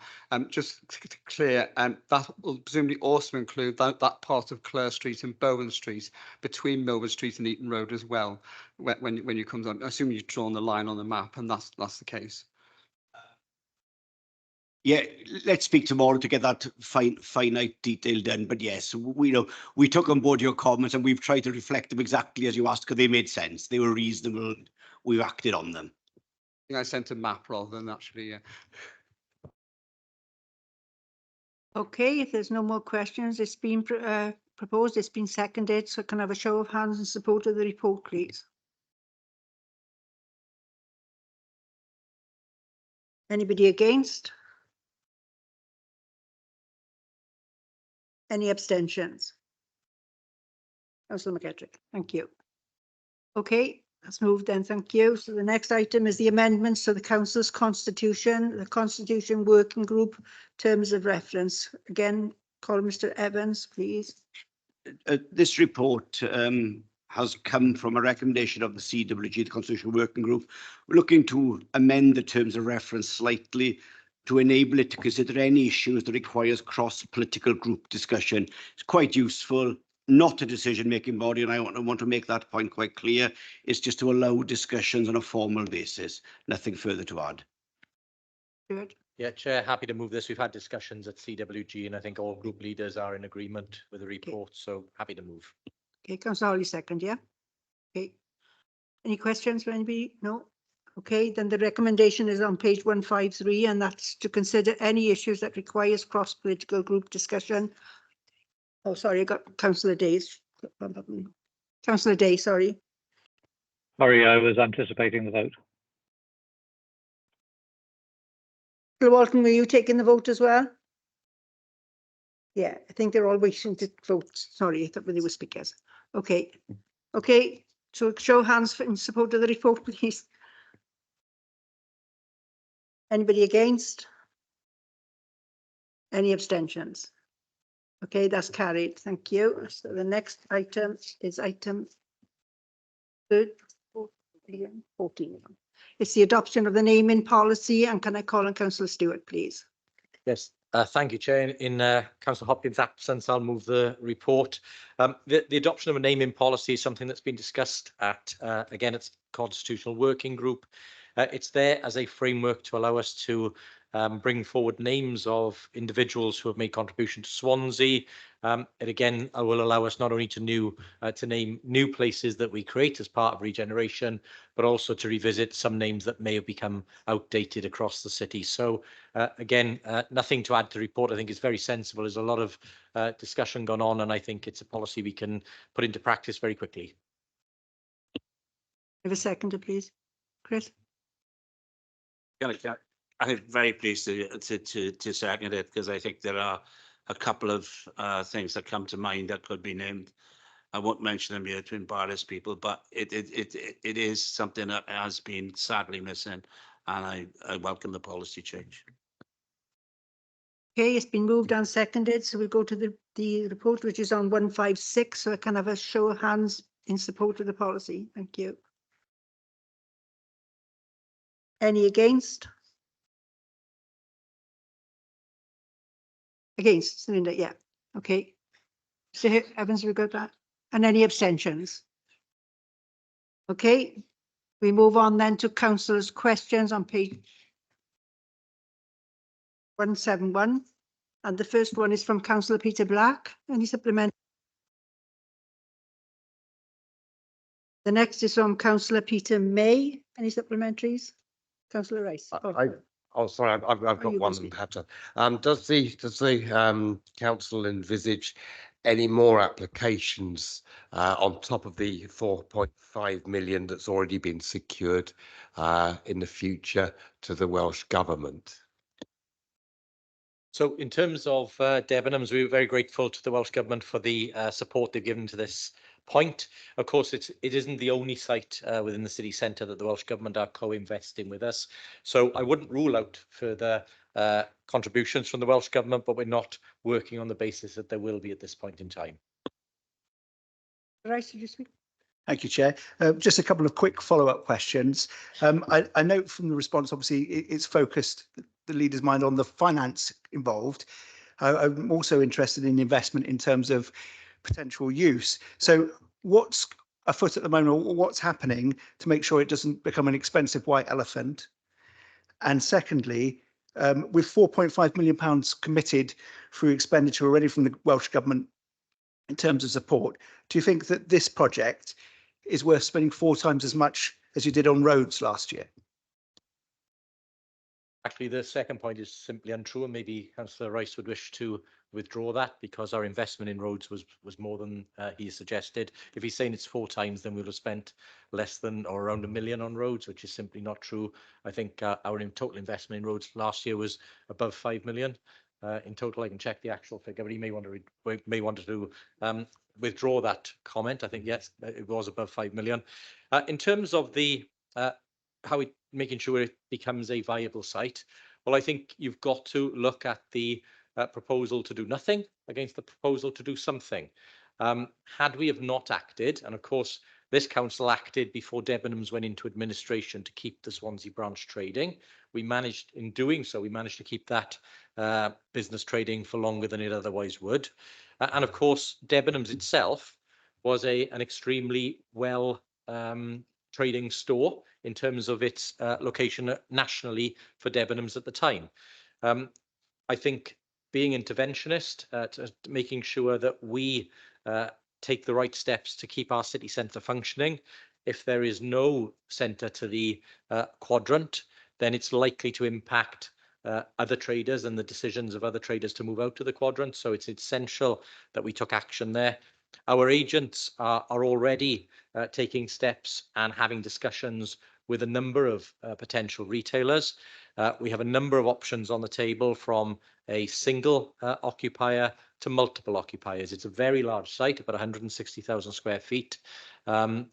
Just to clear, that will presumably also include that part of Clare Street and Bowen Street between Millwood Street and Eaton Road as well. When you come on, I assume you've drawn the line on the map, and that's the case. Yeah, let's speak tomorrow to get that finite detail done. But yes, we took on board your comments and we've tried to reflect them exactly as you asked, because they made sense. They were reasonable. We've acted on them. I think I sent a map rather than actually. Okay, if there's no more questions, it's been proposed, it's been seconded, so can I have a show of hands in support of the report, please? Anybody against? Any abstentions? Councillor McGettrick, thank you. Okay, that's moved then, thank you. So the next item is the amendments to the council's constitution, the constitution working group terms of reference. Again, call Mr. Evans, please. This report has come from a recommendation of the CWG, the Constitutional Working Group. We're looking to amend the terms of reference slightly to enable it to consider any issues that requires cross-political group discussion. It's quite useful, not a decision-making body, and I want to make that point quite clear. It's just to allow discussions on a formal basis. Nothing further to add. Good. Yeah, Chair, happy to move this. We've had discussions at CWG and I think all group leaders are in agreement with the report, so happy to move. Okay, Councillor Holly, second, yeah? Okay. Any questions for anybody? No? Okay, then the recommendation is on page 153, and that's to consider any issues that requires cross-political group discussion. Oh, sorry, I got Councillor Days. Councillor Day, sorry. Sorry, I was anticipating the vote. Councillor Walton, were you taking the vote as well? Yeah, I think they're all waiting to vote. Sorry, I thought they were speakers. Okay. Okay, so show hands in support of the report, please. Anybody against? Any abstentions? Okay, that's carried. Thank you. So the next item is item 14. It's the adoption of the naming policy, and can I call on Councillor Stewart, please? Yes, thank you, Chair. In Councillor Hopkins' absence, I'll move the report. The adoption of a naming policy is something that's been discussed at, again, it's Constitutional Working Group. It's there as a framework to allow us to bring forward names of individuals who have made contribution to Swansea. It again will allow us not only to name new places that we create as part of regeneration, but also to revisit some names that may have become outdated across the city. So again, nothing to add to the report. I think it's very sensible. There's a lot of discussion gone on, and I think it's a policy we can put into practice very quickly. Have a seconder, please. Chris? I'm very pleased to second it, because I think there are a couple of things that come to mind that could be named. I won't mention them here to embarrass people, but it is something that has been sadly missing, and I welcome the policy change. Okay, it's been moved and seconded, so we go to the report, which is on 156. So I can have a show of hands in support of the policy. Thank you. Any against? Against, Linda, yeah. Okay. So Evans, we got that. And any abstentions? Okay. We move on then to councillors' questions on page 171. And the first one is from Councillor Peter Black. Any supplement? The next is from Councillor Peter May. Any supplementaries? Councillor Rice. Oh, sorry, I've got you one must be. perhaps. Does the council envisage any more applications on top of the 4.5 million that's already been secured in the future to the Welsh Government? So in terms of Debenhams, we were very grateful to the Welsh Government for the support they've given to this point. Of course, it isn't the only site within the city centre that the Welsh Government are co-investing with us. So I wouldn't rule out further contributions from the Welsh Government, but we're not working on the basis that there will be at this point in time. Rice, did you speak? Thank you, Chair. Just a couple of quick follow-up questions. I note from the response, obviously, it's focused the leader's mind on the finance involved. I'm also interested in investment in terms of potential use. So what's afoot at the moment, or what's happening to make sure it doesn't become an expensive white elephant? And secondly, with £4.5 million committed through expenditure already from the Welsh Government in terms of support, do you think that this project is worth spending 4 times as much as you did on roads last year? Actually, the second point is simply untrue, and maybe Councillor Rice would wish to withdraw that because our investment in roads was more than he suggested. If he's saying it's 4 times, then we'll have spent less than or around £1 million on roads, which is simply not true. I think our total investment in roads last year was above 5 million. In total, I can check the actual figure, but he may want to withdraw that comment. I think yes, it was above 5 million. In terms of the how it making sure it becomes a viable site, well, I think you've got to look at the proposal to do nothing against the proposal to do something. Had we have not acted, and of course this council acted before Debenhams went into administration to keep the Swansea branch trading, we managed, in doing so, we managed to keep that business trading for longer than it otherwise would. And of course, Debenhams itself was an extremely well trading store in terms of its location nationally for Debenhams at the time. I think being interventionist, making sure that we take the right steps to keep our city centre functioning. If there is no centre to the quadrant, then it's likely to impact other traders and the decisions of other traders to move out to the quadrant. So it's essential that we took action there. Our agents are already taking steps and having discussions with a number of potential retailers. We have a number of options on the table, from a single occupier to multiple occupiers. It's a very large site, about 160,000 square feet.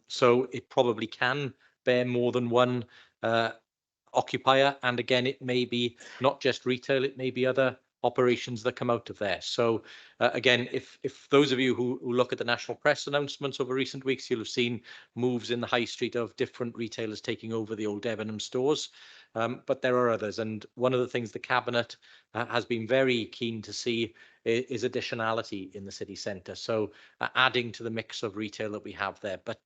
So it probably can bear more than one occupier. And again, it may be not just retail, it may be other operations that come out of there. So again, if those of you who look at the national press announcements over recent weeks, you'll have seen moves in the high street of different retailers taking over the old Debenhams stores. But there are others. And one of the things the Cabinet has been very keen to see is additionality in the city centre. So adding to the mix of retail that we have there. But,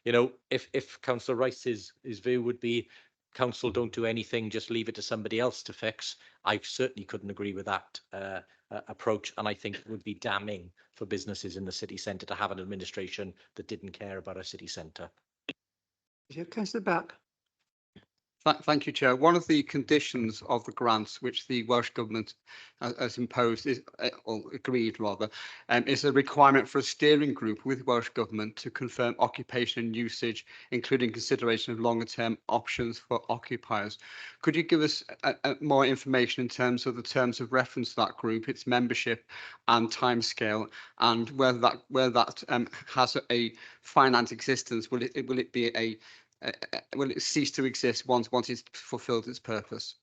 you know, if Councillor Rice's view would be council don't do anything, just leave it to somebody else to fix, I certainly couldn't agree with that approach. And I think it would be damning for businesses in the city centre to have an administration that didn't care about our city centre. Councillor Back. Thank you, Chair. One of the conditions of the grants which the Welsh Government has imposed, or agreed rather, is a requirement for a steering group with Welsh Government to confirm occupation and usage, including consideration of longer-term options for occupiers. Could you give us more information in terms of the terms of reference to that group, its membership and timescale, and whether that has a finite existence? Will it be a will it cease to exist once it's fulfilled its purpose?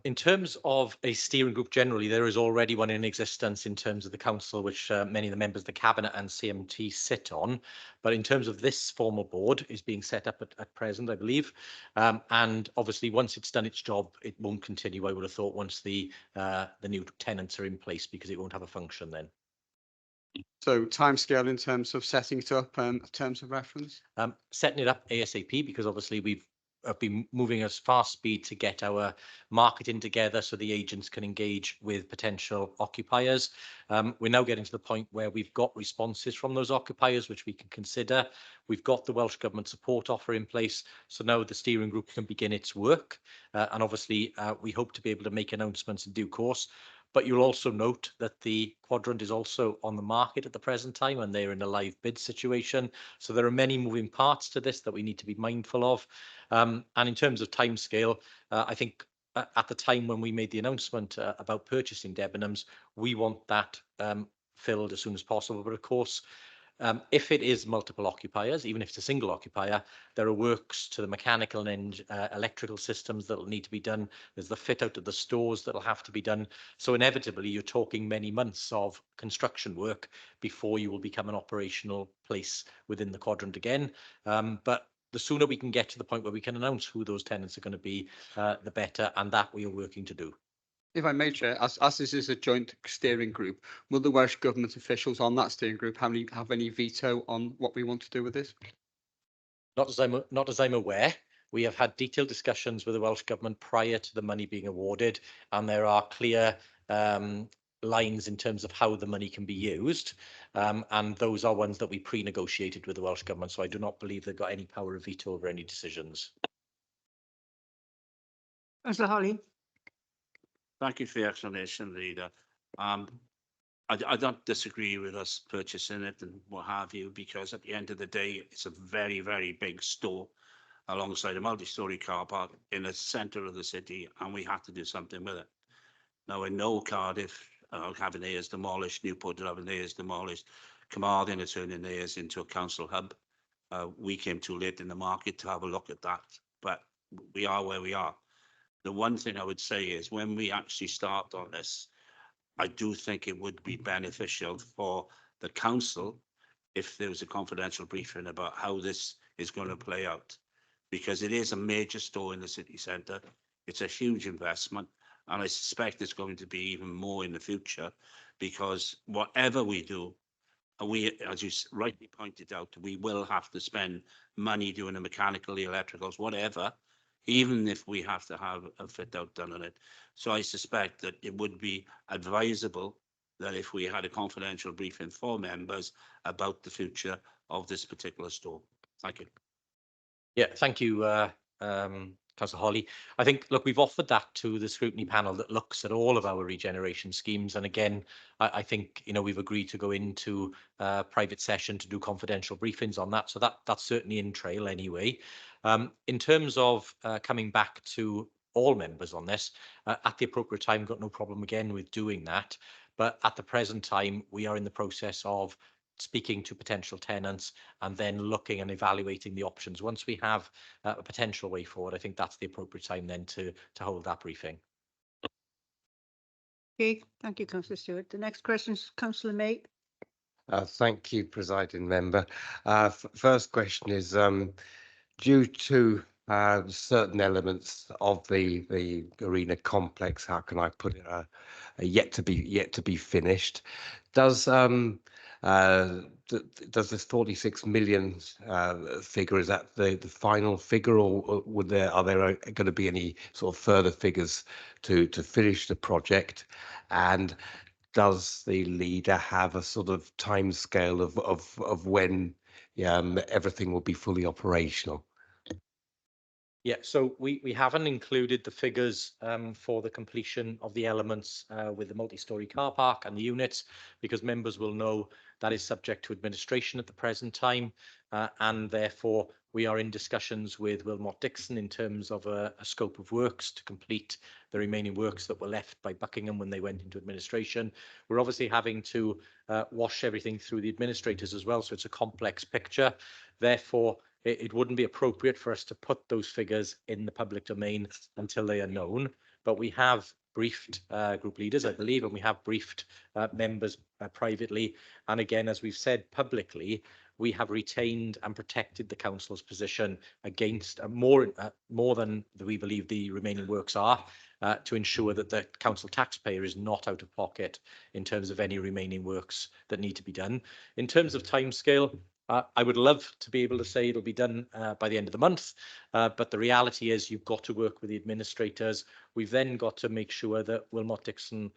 In terms of a steering group generally, there is already one in existence in terms of the council, which many of the members of the Cabinet and CMT sit on. But in terms of this formal board, is being set up at present, I believe. And obviously, once it's done its job, it won't continue, I would have thought, once the new tenants are in place, because it won't have a function then. So timescale in terms of setting it up and terms of reference? Setting it up ASAP, because obviously we've been moving as fast speed to get our marketing together so the agents can engage with potential occupiers. We're now getting to the point where we've got responses from those occupiers, which we can consider. We've got the Welsh Government support offer in place, so now the steering group can begin its work. And obviously, we hope to be able to make announcements in due course. But you'll also note that the quadrant is also on the market at the present time, and they're in a live bid situation. So there are many moving parts to this that we need to be mindful of. And in terms of timescale, I think at the time when we made the announcement about purchasing Debenhams, we want that filled as soon as possible. But of course, if it is multiple occupiers, even if it's a single occupier, there are works to the mechanical and electrical systems that will need to be done. There's the fit out of the stores that will have to be done. So inevitably, you're talking many months of construction work before you will become an operational place within the quadrant again. But the sooner we can get to the point where we can announce who those tenants are going to be, the better, and that we are working to do. If I may, Chair, as this is a joint steering group, will the Welsh Government officials on that steering group have any veto on what we want to do with this? Not as I'm aware. We have had detailed discussions with the Welsh Government prior to the money being awarded, and there are clear lines in terms of how the money can be used, and those are ones that we pre-negotiated with the Welsh Government, so I do not believe they've got any power of veto over any decisions. Councillor Holly. Thank you for the explanation, Leader. I don't disagree with us purchasing it and what have you, because at the end of the day, it's a very, very big store alongside a multi-storey car park in the centre of the city, and we have to do something with it. Now, I know Cardiff having theirs demolished, Newport having theirs demolished, Carmarthen are turning theirs into a council hub. We came too late in the market to have a look at that, but we are where we are. The one thing I would say is when we actually start on this, I do think it would be beneficial for the council if there was a confidential briefing about how this is going to play out, because it is a major store in the city centre. It's a huge investment, and I suspect it's going to be even more in the future, because whatever we do, we, as you rightly pointed out, we will have to spend money doing the mechanical, the electricals, whatever, even if we have to have a fit out done on it. So I suspect that it would be advisable that if we had a confidential briefing for members about the future of this particular store. Thank you. Yeah, thank you, Councillor Holly. I think, look, we've offered that to the scrutiny panel that looks at all of our regeneration schemes. And again, I think, you know, we've agreed to go into private session to do confidential briefings on that. So that's certainly in trail anyway. In terms of coming back to all members on this, at the appropriate time, got no problem again with doing that. But at the present time, we are in the process of speaking to potential tenants and then looking and evaluating the options. Once we have a potential way forward, I think that's the appropriate time then to hold that briefing. Okay, thank you, Councillor Stewart. The next question is Councillor May. Thank you, presiding member. First question is due to certain elements of the arena complex. How can I put it? Yet to be finished. Does this 46 million figure, is that the final figure, or are there going to be any sort of further figures to finish the project? And does the leader have a sort of time scale of when everything will be fully operational? Yeah, so we haven't included the figures for the completion of the elements with the multi-storey car park and the units, because members will know that is subject to administration at the present time, and therefore we are in discussions with Wilmot Dixon in terms of a scope of works to complete the remaining works that were left by Buckingham when they went into administration. We're obviously having to wash everything through the administrators as well, so it's a complex picture. Therefore, it wouldn't be appropriate for us to put those figures in the public domain until they are known. But we have briefed group leaders, I believe, and we have briefed members privately. And again, as we've said publicly, we have retained and protected the council's position against more than we believe the remaining works are, to ensure that the council taxpayer is not out of pocket in terms of any remaining works that need to be done. In terms of timescale, I would love to be able to say it'll be done by the end of the month, but the reality is you've got to work with the administrators. We've then got to make sure that Wilmot Dixon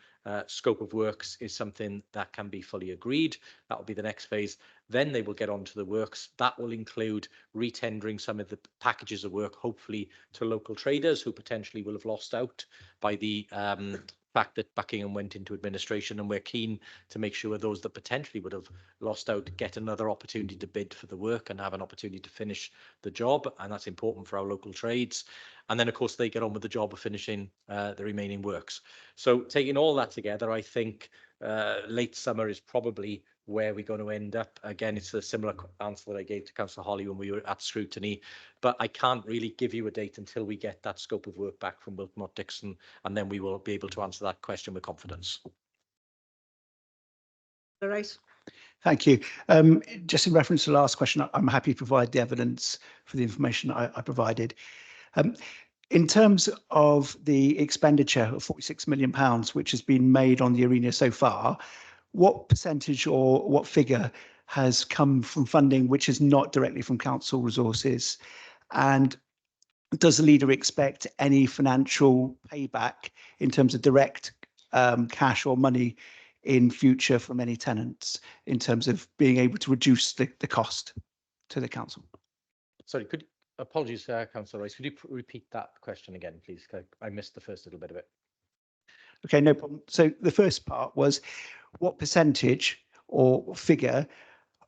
scope of works is something that can be fully agreed. That will be the next phase. Then they will get on to the works. That will include retendering some of the packages of work, hopefully to local traders who potentially will have lost out by the fact that Buckingham went into administration, and we're keen to make sure those that potentially would have lost out get another opportunity to bid for the work and have an opportunity to finish the job, and that's important for our local trades. And then, of course, they get on with the job of finishing the remaining works. So taking all that together, I think late summer is probably where we're going to end up. Again, it's a similar answer that I gave to Councillor Holly when we were at scrutiny, but I can't really give you a date until we get that scope of work back from Wilmot Dixon, and then we will be able to answer that question with confidence. All right. Thank you. Just in reference to the last question, I'm happy to provide the evidence for the information I provided. In terms of the expenditure of £46 million, which has been made on the arena so far, what percentage or what figure has come from funding which is not directly from council resources? And does the leader expect any financial payback in terms of direct cash or money in future from any tenants in terms of being able to reduce the cost to the council? Sorry, Apologies, Councillor Rice. Could you repeat that question again, please? I missed the first little bit of it. Okay, no problem. So the first part was, what percentage or figure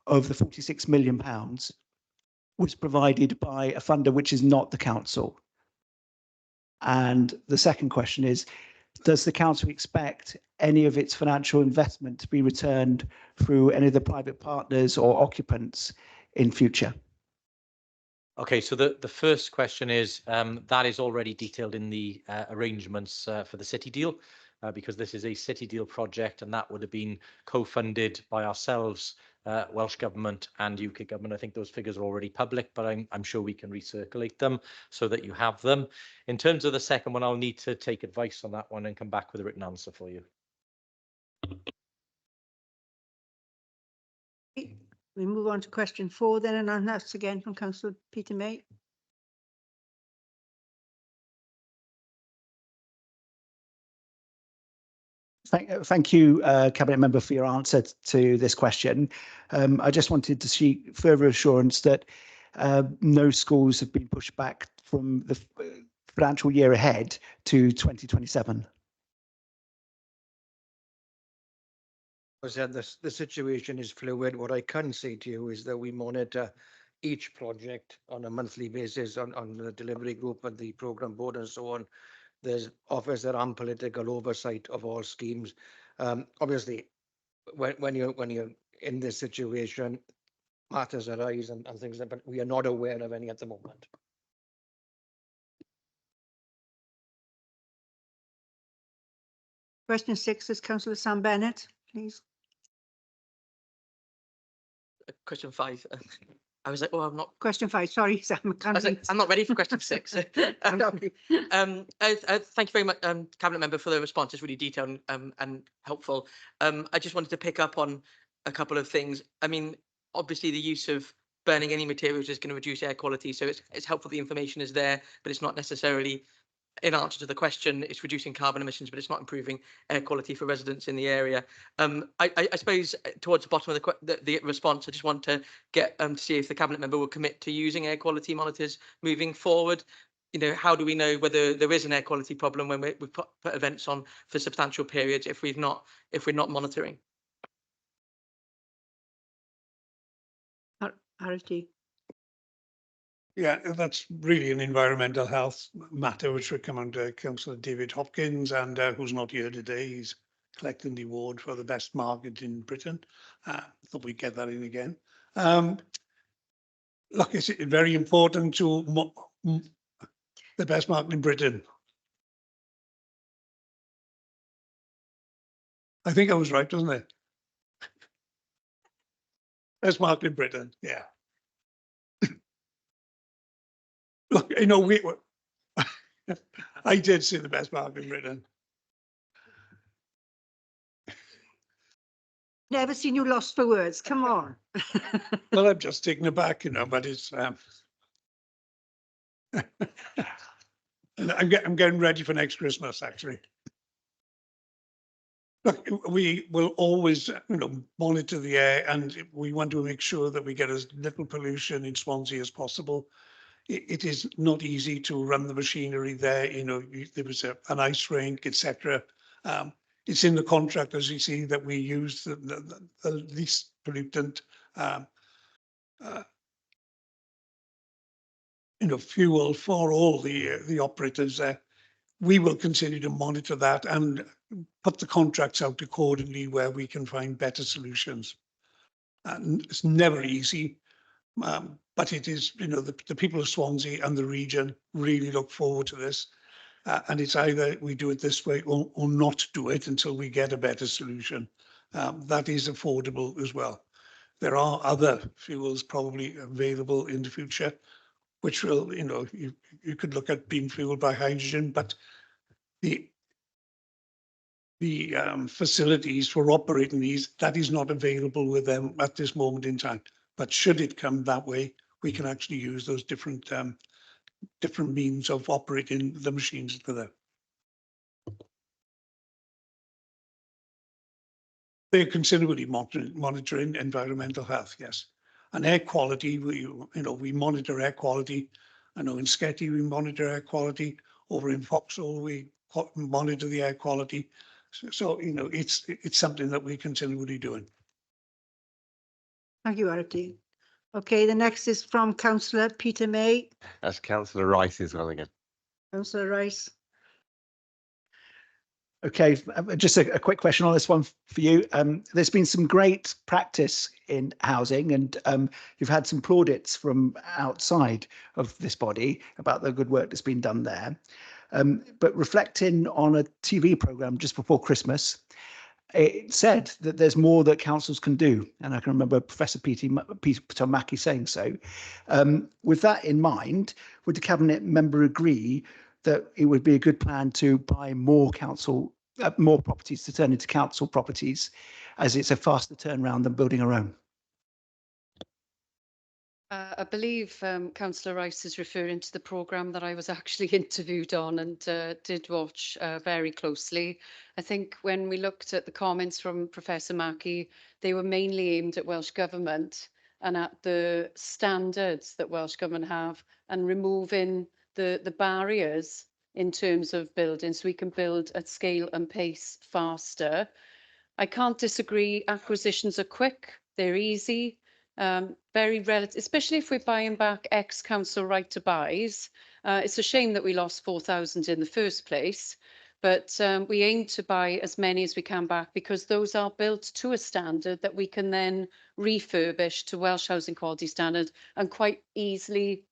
of the £46 million was provided by a funder which is not the council? And the second question is, does the council expect any of its financial investment to be returned through any of the private partners or occupants in future? Okay, so the first question is, that is already detailed in the arrangements for the city deal, because this is a city deal project, and that would have been co-funded by ourselves, Welsh Government and UK Government. I think those figures are already public, but I'm sure we can recirculate them so that you have them. In terms of the second one, I'll need to take advice on that one and come back with a written answer for you. We move on to question 4 then, and that's again from Councillor Peter May. Thank you, Cabinet Member, for your answer to this question. I just wanted to seek further assurance that no schools have been pushed back from the financial year ahead to 2027. As I said, the situation is fluid. What I can say to you is that we monitor each project on a monthly basis on the delivery group and the programme board and so on. There's officer and political oversight of all schemes. Obviously, when you're in this situation, matters arise and things like that, but we are not aware of any at the moment. Question 6 is Councillor Sam Bennett, please. Question 5. I was like, oh, I'm not. Question 5. Sorry, Sam. I was like, I'm not ready for question 6. Thank you very much, Cabinet Member, for the response. It's really detailed and helpful. I just wanted to pick up on a couple of things. I mean, obviously, the use of burning any materials is going to reduce air quality, so it's helpful the information is there, but it's not necessarily in answer to the question. It's reducing carbon emissions, but it's not improving air quality for residents in the area. I suppose towards the bottom of the response, I just want to get to see if the Cabinet Member will commit to using air quality monitors moving forward. You know, how do we know whether there is an air quality problem when we put events on for substantial periods if we're not monitoring? Archie. Yeah, that's really an environmental health matter which would come under Councillor David Hopkins, and who's not here today. He's collecting the award for the best market in Britain. Thought we'd get that in again. Look, it's very important to the best market in Britain. I think I was right, wasn't it? Best market in Britain, yeah. Look, you know, I did say the best market in Britain. Never seen you lost for words. Come on. Well, I'm just taken aback, you know, but it's. I'm getting ready for next Christmas, actually. Look, we will always, you know, monitor the air, and we want to make sure that we get as little pollution in Swansea as possible. It is not easy to run the machinery there. You know, there was an ice rink, etc. It's in the contract, as you see, that we use the least pollutant, you know, fuel for all the operators there. We will continue to monitor that and put the contracts out accordingly where we can find better solutions. And it's never easy. But it is, you know, the people of Swansea and the region really look forward to this. And it's either we do it this way or not do it until we get a better solution. That is affordable as well. There are other fuels probably available in the future, which will, you know, you could look at being fueled by hydrogen, but the facilities for operating these, that is not available with them at this moment in time. But should it come that way, we can actually use those different means of operating the machines that are there. They're considerably monitoring environmental health, yes, and air quality. We monitor air quality I know in Sketty we monitor air quality. Over in Vauxhall we monitor the air quality. So you know, it's something that we're continually doing. Thank you, Artie. Okay, the next is from Councillor Peter May. That's Councillor Rice's one again. Councillor Rice. Okay, just a quick question on this one for you. There's been some great practice in housing, and you've had some plaudits from outside of this body about the good work that's been done there. But reflecting on a TV programme just before Christmas, it said that there's more that councils can do, and I can remember Professor Peter Mackey saying so. With that in mind, would the Cabinet member agree that it would be a good plan to buy more more properties to turn into council properties, as it's a faster turnaround than building our own? I believe Councillor Rice is referring to the programme that I was actually interviewed on and did watch very closely. I think when we looked at the comments from Professor Mackey, they were mainly aimed at Welsh Government and at the standards that Welsh Government have, and removing the barriers in terms of building, so we can build at scale and pace faster. I can't disagree, acquisitions are quick, they're easy. Very relative, especially if we're buying back ex-council right to buys. It's a shame that we lost 4,000 in the first place, but we aim to buy as many as we can back, because those are built to a standard that we can then refurbish to Welsh housing quality standard and quite easily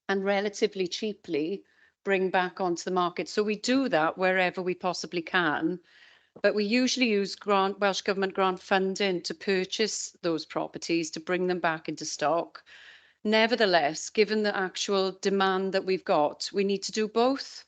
and relatively cheaply bring back onto the market. So we do that wherever we possibly can. But we usually use Welsh Government grant funding to purchase those properties, to bring them back into stock. Nevertheless, given the actual demand that we've got, we need to do both.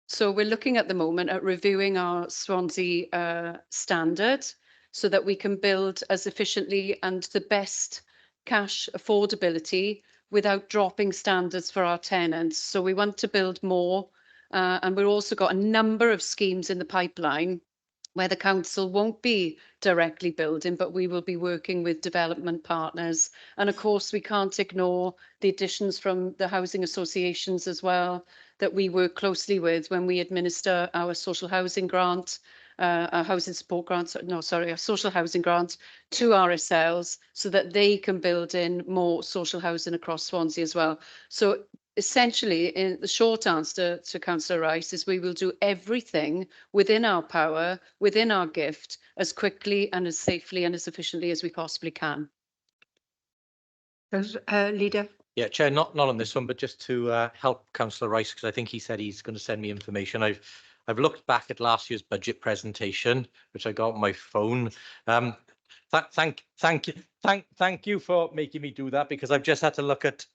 So we're looking at the moment at reviewing our Swansea standard so that we can build as efficiently and the best cash affordability without dropping standards for our tenants. So we want to build more, and we've also got a number of schemes in the pipeline where the council won't be directly building, but we will be working with development partners. And of course, we can't ignore the additions from the housing associations as well, that we work closely with when we administer our social housing grant, our housing support grant, our social housing grant to RSLs, so that they can build in more social housing across Swansea as well. So essentially, in the short answer to Councillor Rice is we will do everything within our power, within our gift, as quickly and as safely and as efficiently as we possibly can. Leader. Yeah, Chair, not on this one, but just to help Councillor Rice, because I think he said he's going to send me information. I've looked back at last year's budget presentation, which I got on my phone. Thank you for making me do that, because I've just had to look at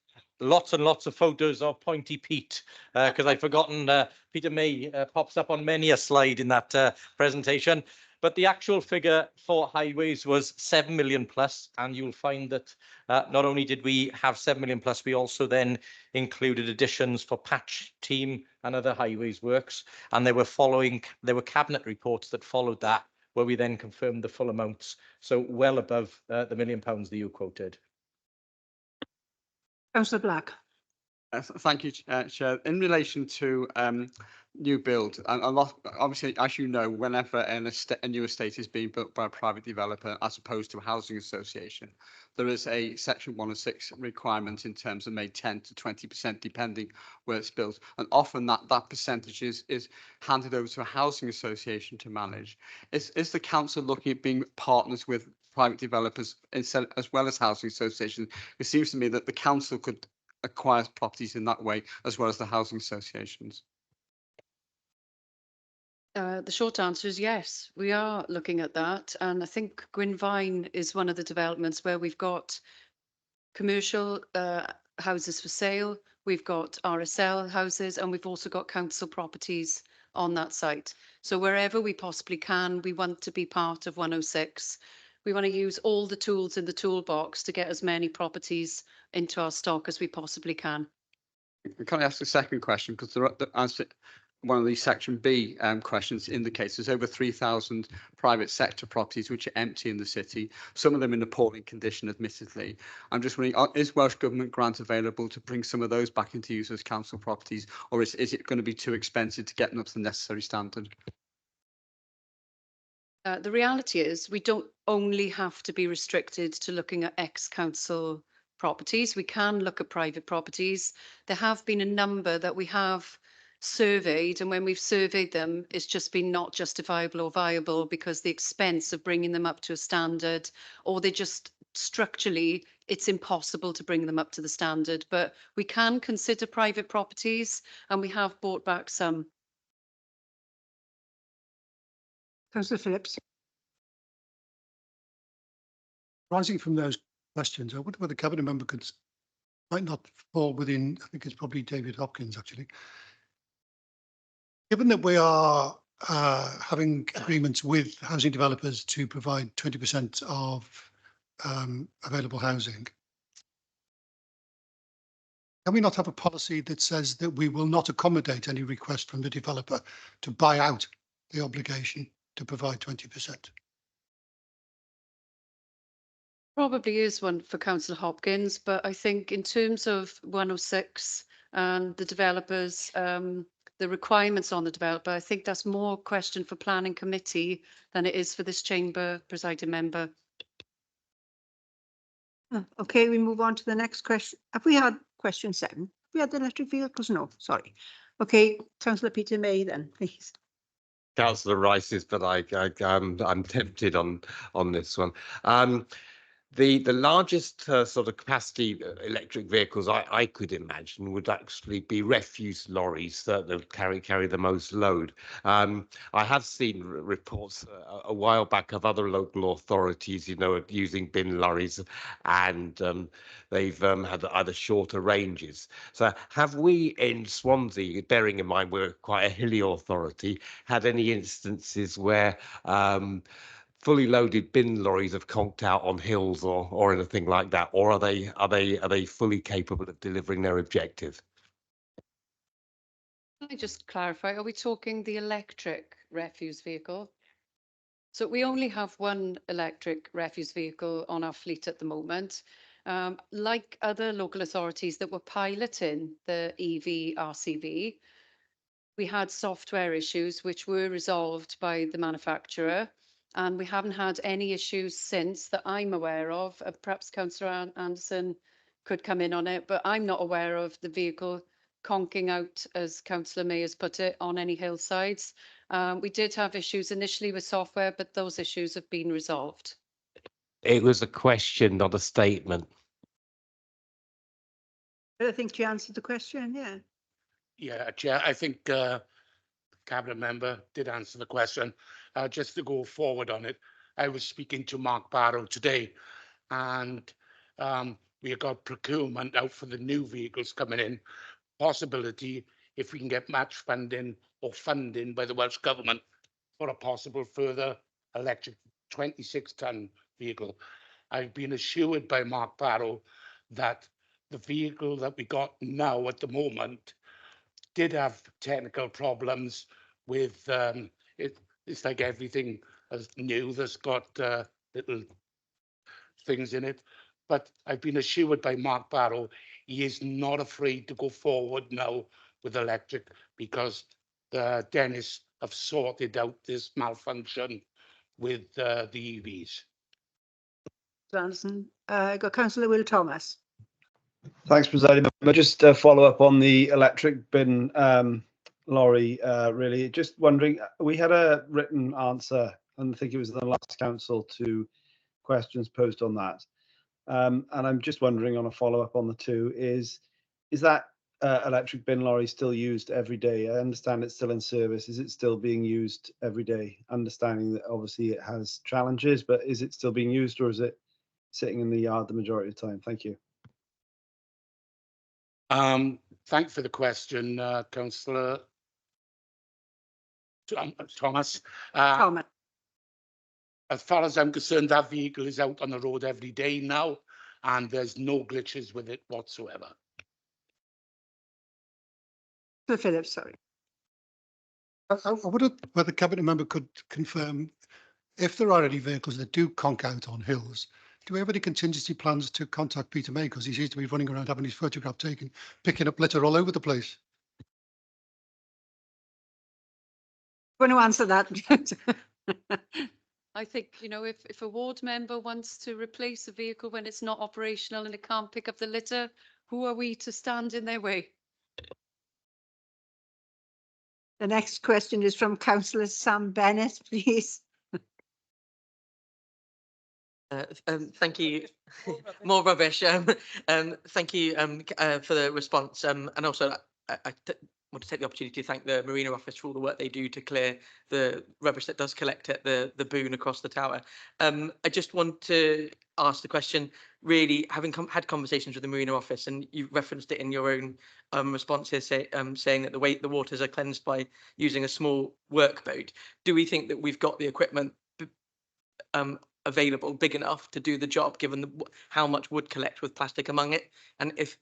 lots and lots of photos of Pointy Pete, because I've forgotten Peter May pops up on many a slide in that presentation. But the actual figure for highways was 7 million plus, and you'll find that not only did we have 7 million plus, we also then included additions for patch team and other highways works, and there were cabinet reports that followed that, where we then confirmed the full amounts, so well above the £1 million that you quoted. Councillor Black. Thank you, Chair. In relation to new build, and a lot, obviously, as you know, whenever a new estate is being built by a private developer as opposed to a housing association, there is a Section 106 requirement in terms of maybe 10 to 20%, depending where it's built. And often that percentage is handed over to a housing association to manage. Is the council looking at being partners with private developers as well as housing associations? It seems to me that the council could acquire properties in that way, as well as the housing associations. The short answer is yes, we are looking at that. And I think Gwynvine is one of the developments where we've got commercial houses for sale, we've got RSL houses, and we've also got council properties on that site. So wherever we possibly can, we want to be part of 106. We want to use all the tools in the toolbox to get as many properties into our stock as we possibly can. Can I ask a second question? Because one of the section B questions indicates there's over 3,000 private sector properties which are empty in the city, some of them in appalling condition, admittedly. I'm just wondering, is Welsh Government grant available to bring some of those back into use as council properties, or is it going to be too expensive to get them up to the necessary standard? The reality is we don't only have to be restricted to looking at ex-council properties. We can look at private properties. There have been a number that we have surveyed, and when we've surveyed them, it's just been not justifiable or viable because the expense of bringing them up to a standard, or they just structurally, it's impossible to bring them up to the standard. But we can consider private properties, and we have bought back some. Councillor Phillips. Rising from those questions, I wonder whether the cabinet member might not fall within, I think it's probably David Hopkins actually. Given that we are having agreements with housing developers to provide 20% of available housing, can we not have a policy that says that we will not accommodate any request from the developer to buy out the obligation to provide 20%? Probably is one for Councillor Hopkins, but I think in terms of 106 and the developers, the requirements on the developer, I think that's more a question for planning committee than it is for this chamber, presiding member. Okay, we move on to the next question. Have we had question 7? Have we had the electric vehicles? No, sorry. Okay, Councillor Peter May then, please. Councillor Rice's, but I'm tempted on this one. The largest sort of capacity electric vehicles I could imagine would actually be refuse lorries that carry the most load. I have seen reports a while back of other local authorities, using bin lorries, and they've had either shorter ranges. So have we in Swansea, bearing in mind we're quite a hilly authority, had any instances where fully loaded bin lorries have conked out on hills or anything like that, or are they fully capable of delivering their objective? Can I just clarify, are we talking the electric refuse vehicle? So we only have one electric refuse vehicle on our fleet at the moment. Like other local authorities that were piloting the EV RCV, we had software issues which were resolved by the manufacturer, and we haven't had any issues since that I'm aware of. Perhaps Councillor Anderson could come in on it, but I'm not aware of the vehicle conking out, as Councillor May has put it, on any hillsides. We did have issues initially with software, but those issues have been resolved. It was a question, not a statement. I think you answered the question, yeah. Yeah, Chair, I think Cabinet Member did answer the question. Just to go forward on it, I was speaking to Mark Barrow today, and we got procurement out for the new vehicles coming in. Possibility, if we can get match funding or funding by the Welsh Government for a possible further electric 26-ton vehicle. I've been assured by Mark Barrow that the vehicle that we got now at the moment did have technical problems with it's like everything as new that's got little things in it. But I've been assured by Mark Barrow he is not afraid to go forward now with electric because Dennis have sorted out this malfunction with the EVs. Anderson, got Councillor Will Thomas. Thanks, President. Just follow up on the electric bin lorry, really. Just wondering, we had a written answer, and I think it was the last council, to questions posed on that. And I'm just wondering, on a follow-up on the two, is that electric bin lorry still used every day? I understand it's still in service. Is it still being used every day? Understanding that obviously it has challenges, but is it still being used, or is it sitting in the yard the majority of the time? Thank you. Thanks for the question, Councillor Thomas. Thomas. As far as I'm concerned, that vehicle is out on the road every day now, and there's no glitches with it whatsoever. Phillips, sorry. I wonder whether the cabinet member could confirm if there are any vehicles that do conk out on hills. Do we have any contingency plans to contact Peter May, because he seems to be running around having his photograph taken, picking up litter all over the place? Want to answer that? I think, you know, if a ward member wants to replace a vehicle when it's not operational and it can't pick up the litter, who are we to stand in their way? The next question is from Councillor Sam Bennett, please. Thank you. More rubbish. Thank you for the response. And also, I want to take the opportunity to thank the Marina Office for all the work they do to clear the rubbish that does collect at the boon across the tower. I just want to ask the question, really, having had conversations with the Marina Office, and you referenced it in your own response here, saying that the waters are cleansed by using a small workboat. Do we think that we've got the equipment available big enough to do the job, given how much wood collect with plastic among it? And if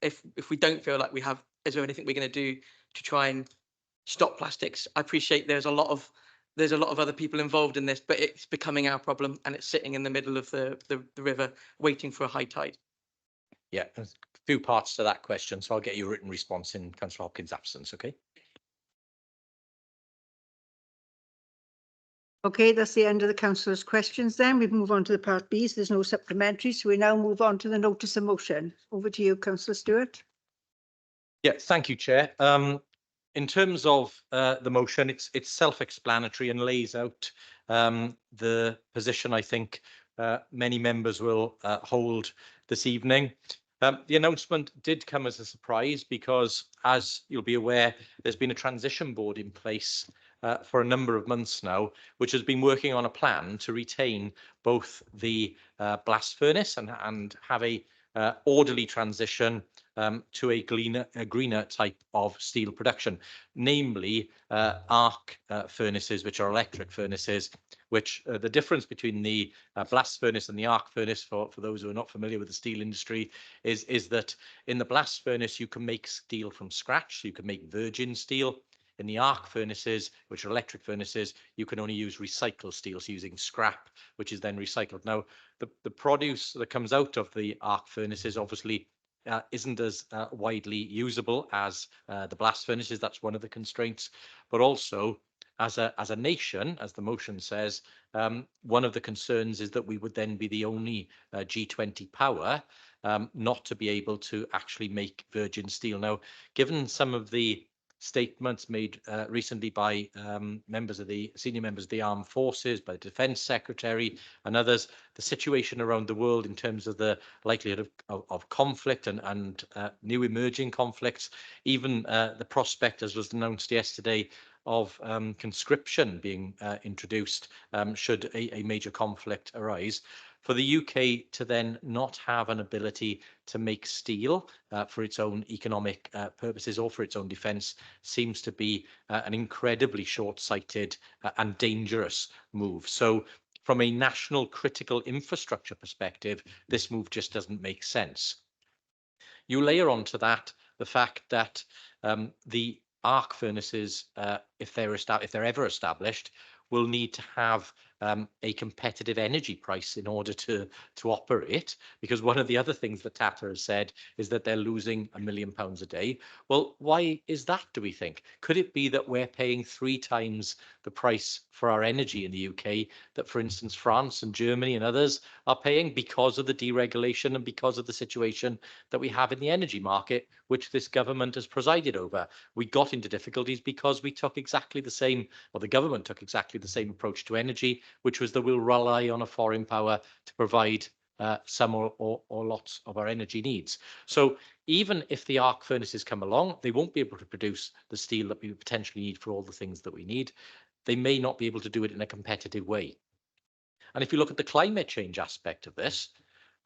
we don't feel like we have, is there anything we're going to do to try and stop plastics? I appreciate there's a lot of other people involved in this, but it's becoming our problem, and it's sitting in the middle of the river waiting for a high tide. Yeah, there's a few parts to that question, so I'll get you a written response in Councillor Hopkins' absence, okay? Okay, that's the end of the councillors' questions then. We move on to the part B. So there's no supplementary. So we now move on to the notice of motion. Over to you, Councillor Stewart. Yeah, thank you, Chair. In terms of the motion, it's self-explanatory and lays out the position I think many members will hold this evening. The announcement did come as a surprise because, as you'll be aware, there's been a transition board in place for a number of months now, which has been working on a plan to retain both the blast furnace and have a orderly transition to a greener type of steel production, namely arc furnaces, which are electric furnaces, which the difference between the blast furnace and the arc furnace, for those who are not familiar with the steel industry, is that in the blast furnace, you can make steel from scratch. So you can make virgin steel. In the arc furnaces, which are electric furnaces, you can only use recycled steel, so using scrap, which is then recycled. Now, the produce that comes out of the arc furnaces obviously isn't as widely usable as the blast furnaces. That's one of the constraints. But also, as a nation, as the motion says, one of the concerns is that we would then be the only G20 power not to be able to actually make virgin steel. Now, given some of the statements made recently by senior members of the armed forces, by the Defence Secretary and others, the situation around the world in terms of the likelihood of conflict and new emerging conflicts, even the prospect, as was announced yesterday, of conscription being introduced should a major conflict arise. For the UK to then not have an ability to make steel for its own economic purposes or for its own defence seems to be an incredibly short-sighted and dangerous move. So from a national critical infrastructure perspective, this move just doesn't make sense. You layer onto that the fact that the arc furnaces, if they're ever established, will need to have a competitive energy price in order to operate, because one of the other things that Tata has said is that they're losing £1 million a day. Well, why is that, do we think? Could it be that we're paying 3 times the price for our energy in the UK that, for instance, France and Germany and others are paying because of the deregulation and because of the situation that we have in the energy market, which this government has presided over? We got into difficulties because we took exactly the same, or the government took exactly the same approach to energy, which was that we'll rely on a foreign power to provide some or lots of our energy needs. So even if the arc furnaces come along, they won't be able to produce the steel that we potentially need for all the things that we need. They may not be able to do it in a competitive way. And if you look at the climate change aspect of this,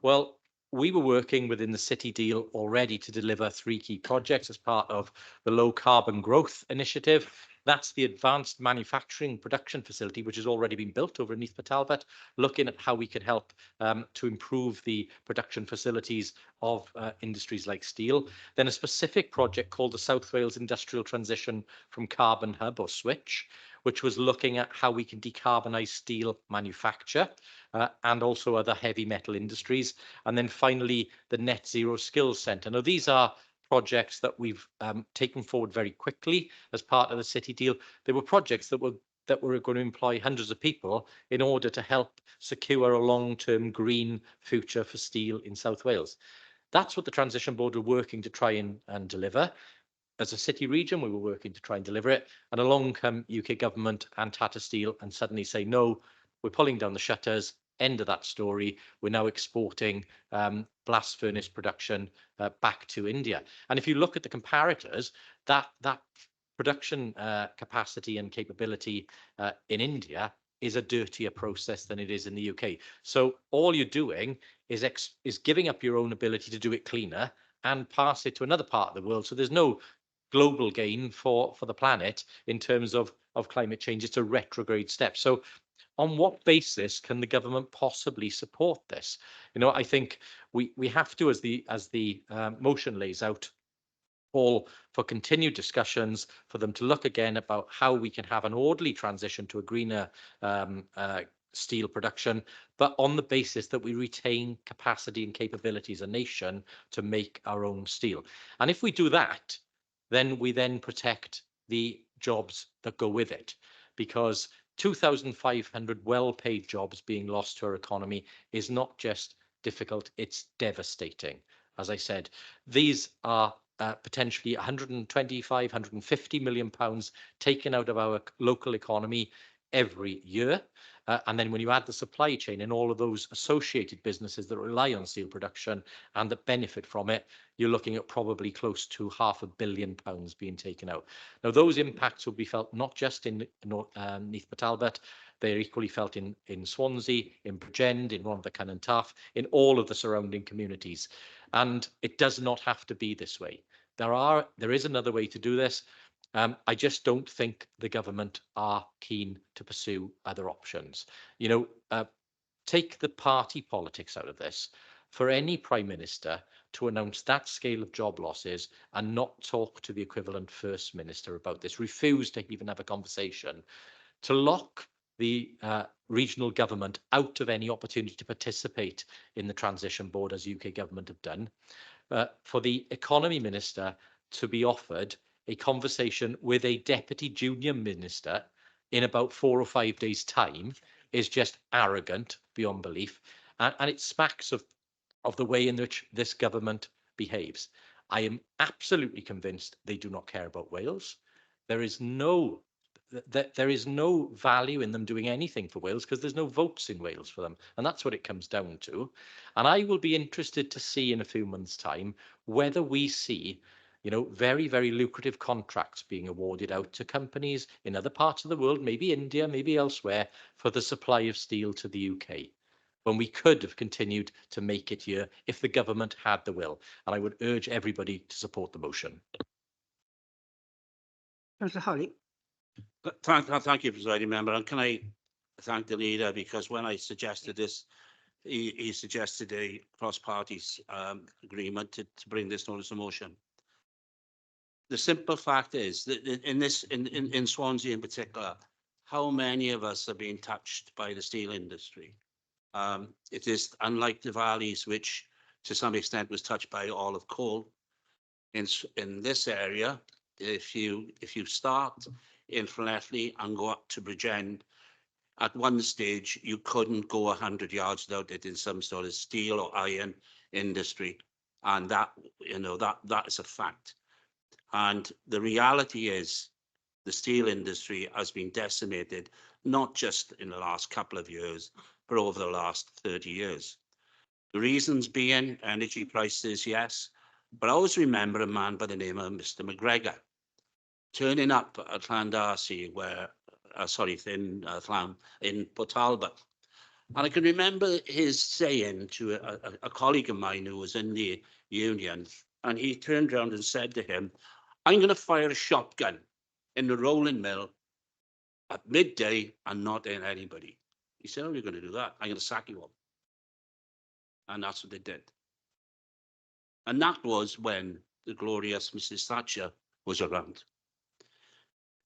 well, we were working within the City deal already to deliver 3 key projects as part of the low carbon growth initiative. That's the advanced manufacturing production facility, which has already been built over in Neath Talbot, looking at how we can help to improve the production facilities of industries like steel. Then a specific project called the South Wales Industrial Transition from Carbon Hub, or SWITCH, which was looking at how we can decarbonise steel manufacture and also other heavy metal industries. And then finally, the Net Zero Skills Centre. Now, these are projects that we've taken forward very quickly as part of the city deal. They were projects that were going to employ hundreds of people in order to help secure a long-term green future for steel in South Wales. That's what the Transition Board were working to try and deliver. As a city region, we were working to try and deliver it, and along come UK government and Tata Steel and suddenly say, no, we're pulling down the shutters, end of that story. We're now exporting blast furnace production back to India. And if you look at the comparators, that production capacity and capability in India is a dirtier process than it is in the UK. So all you're doing is giving up your own ability to do it cleaner and pass it to another part of the world. So there's no global gain for the planet in terms of climate change. It's a retrograde step. So on what basis can the government possibly support this? You know, I think we have to, as the motion lays out, call for continued discussions, for them to look again about how we can have an orderly transition to a greener steel production, but on the basis that we retain capacity and capability as a nation to make our own steel. And if we do that, then we protect the jobs that go with it, because 2,500 well-paid jobs being lost to our economy is not just difficult, it's devastating. As I said, these are potentially 125, 150 million pounds taken out of our local economy every year. And then when you add the supply chain and all of those associated businesses that rely on steel production and that benefit from it, you're looking at probably close to £500 million being taken out. Now, those impacts will be felt not just in Neath Talbot, they're equally felt in Swansea, in Bridgend, in Rhondda and Taff, in all of the surrounding communities. And it does not have to be this way. There is another way to do this. I just don't think the government are keen to pursue other options. You know, take the party politics out of this. For any Prime Minister to announce that scale of job losses and not talk to the equivalent First Minister about this, refuse to even have a conversation, to lock the regional government out of any opportunity to participate in the Transition Board, as UK government have done, for the Economy Minister to be offered a conversation with a deputy junior minister in about 4 or 5 days' time is just arrogant beyond belief. And it smacks of the way in which this government behaves. I am absolutely convinced they do not care about Wales. There is no value in them doing anything for Wales because there's no votes in Wales for them. And that's what it comes down to. And I will be interested to see in a few months' time whether we see, you know, very, very lucrative contracts being awarded out to companies in other parts of the world, maybe India, maybe elsewhere, for the supply of steel to the UK, when we could have continued to make it here if the government had the will. And I would urge everybody to support the motion. Councillor Holly. Thank you, Presiding Member. And can I thank the leader, because when I suggested this, he suggested a cross-party agreement to bring this notice of motion. The simple fact is that in Swansea in particular, how many of us are being touched by the steel industry? It is unlike the valleys, which to some extent was touched by olive coal. In this area, if you start in Llanelli and go up to Bridgend, at one stage you couldn't go 100 yards without it in some sort of steel or iron industry, and that, you know, that is a fact. And the reality is the steel industry has been decimated, not just in the last couple of years, but over the last 30 years. The reasons being energy prices, yes, but I always remember a man by the name of Mr. McGregor turning up at Llandarcy, where, in Port Talbot. And I can remember his saying to a colleague of mine who was in the union, and he turned around and said to him, I'm going to fire a shotgun in the rolling mill at midday and not in anybody. He said, "How are you going to do that? I'm going to sack you all." And that's what they did. And that was when the glorious Mrs. Thatcher was around.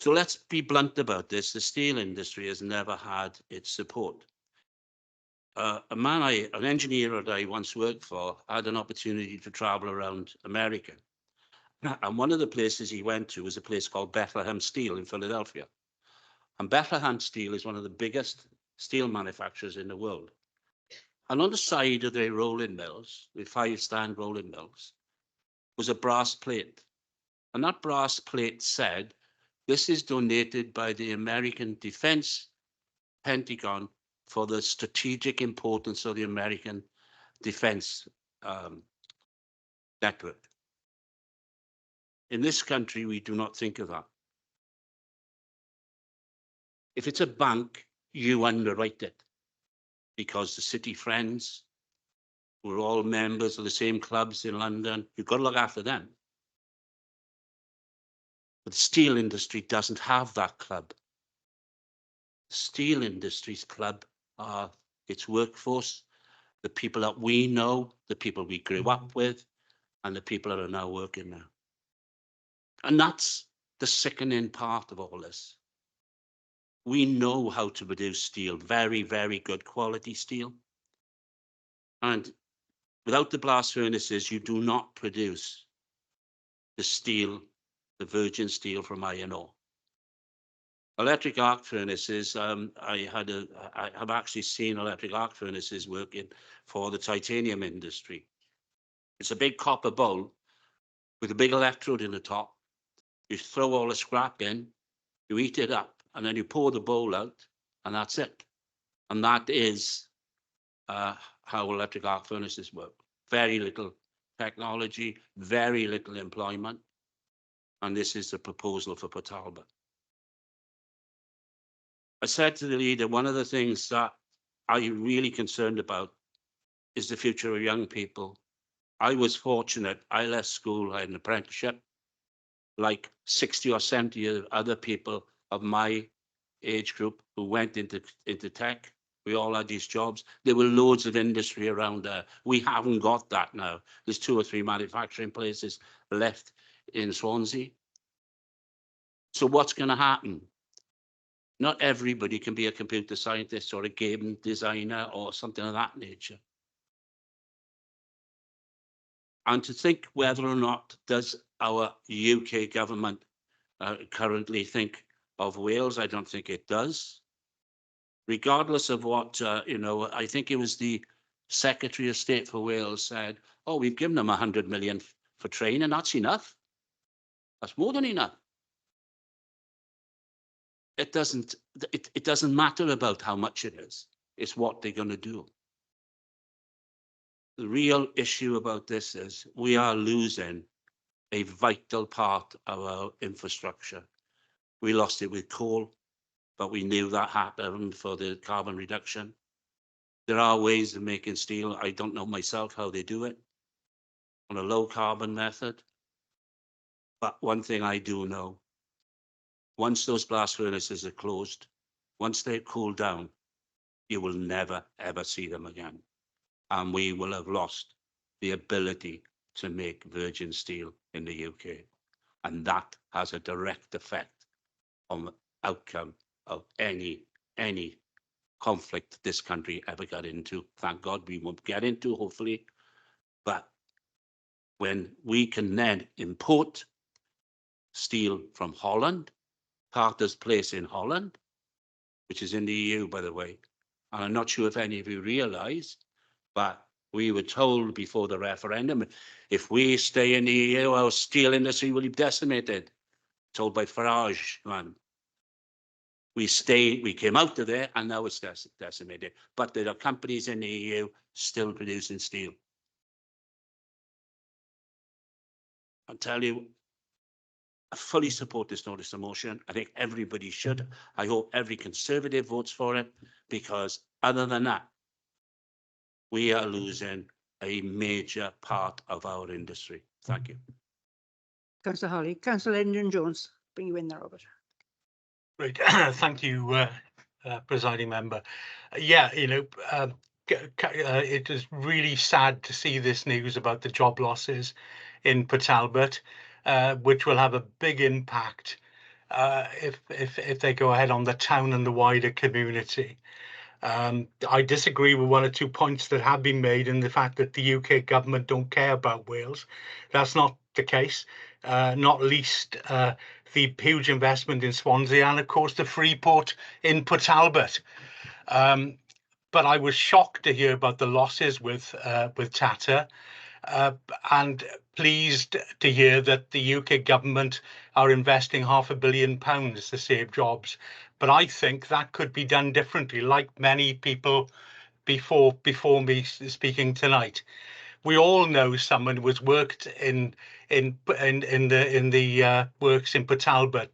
So let's be blunt about this. The steel industry has never had its support. An engineer that I once worked for, had an opportunity to travel around America. And one of the places he went to was a place called Bethlehem Steel in Philadelphia. And Bethlehem Steel is one of the biggest steel manufacturers in the world. And on the side of their rolling mills, the 5-stand rolling mills, was a brass plate. And that brass plate said, "This is donated by the American Defense Pentagon for the strategic importance of the American defense network." In this country, we do not think of that. If it's a bank, you underwrite it because the city friends, we're all members of the same clubs in London. You've got to look after them. But the steel industry doesn't have that club. The steel industry's club are its workforce, the people that we know, the people we grew up with, and the people that are now working there. And that's the sickening part of all this. We know how to produce steel, very, very good quality steel. And without the blast furnaces, you do not produce the steel, the virgin steel from iron ore. Electric arc furnaces, I have actually seen electric arc furnaces working for the titanium industry. It's a big copper bowl with a big electrode in the top. You throw all the scrap in, you heat it up, and then you pour the bowl out, and that's it. And that is how electric arc furnaces work. Very little technology, very little employment. And this is the proposal for Port Talbot. I said to the leader, one of the things that I'm really concerned about is the future of young people. I was fortunate. I left school, I had an apprenticeship, like 60 or 70 other people of my age group who went into tech. We all had these jobs. There were loads of industry around there. We haven't got that now. There's 2 or 3 manufacturing places left in Swansea. So what's going to happen? Not everybody can be a computer scientist or a game designer or something of that nature. And to think whether or not does our UK government currently think of Wales, I don't think it does. Regardless of what, I think it was the Secretary of State for Wales said, "Oh, we've given them 100 million for training, that's enough. That's more than enough." It doesn't matter about how much it is. It's what they're going to do. The real issue about this is we are losing a vital part of our infrastructure. We lost it with coal, but we knew that happened for the carbon reduction. There are ways of making steel. I don't know myself how they do it on a low carbon method. But one thing I do know, once those blast furnaces are closed, once they're cooled down, you will never, ever see them again. And we will have lost the ability to make virgin steel in the UK. And that has a direct effect on the outcome of any conflict this country ever got into. Thank God we won't get into, hopefully. But when we can then import steel from Holland, Carter's place in Holland, which is in the EU, by the way, and I'm not sure if any of you realise, but we were told before the referendum, if we stay in the EU, our steel industry will be decimated. Told by Farage, man. We came out of there, and now it's decimated. But there are companies in the EU still producing steel. I'll tell you, I fully support this notice of motion. I think everybody should. I hope every Conservative votes for it, because other than that, we are losing a major part of our industry. Thank you. Councillor Holly. Councillor Lyndon Jones, bring you in there, Robert. Great. Thank you, presiding member. Yeah, it is really sad to see this news about the job losses in Port Talbot, which will have a big impact if they go ahead on the town and the wider community. I disagree with one or two points that have been made in the fact that the UK government don't care about Wales. That's not the case, not least the huge investment in Swansea and of course the free port in Port Talbot. But I was shocked to hear about the losses with Tata. And pleased to hear that the UK government are investing £500 million to save jobs. But I think that could be done differently, like many people before me speaking tonight. We all know someone who has worked in the works in Port Talbot,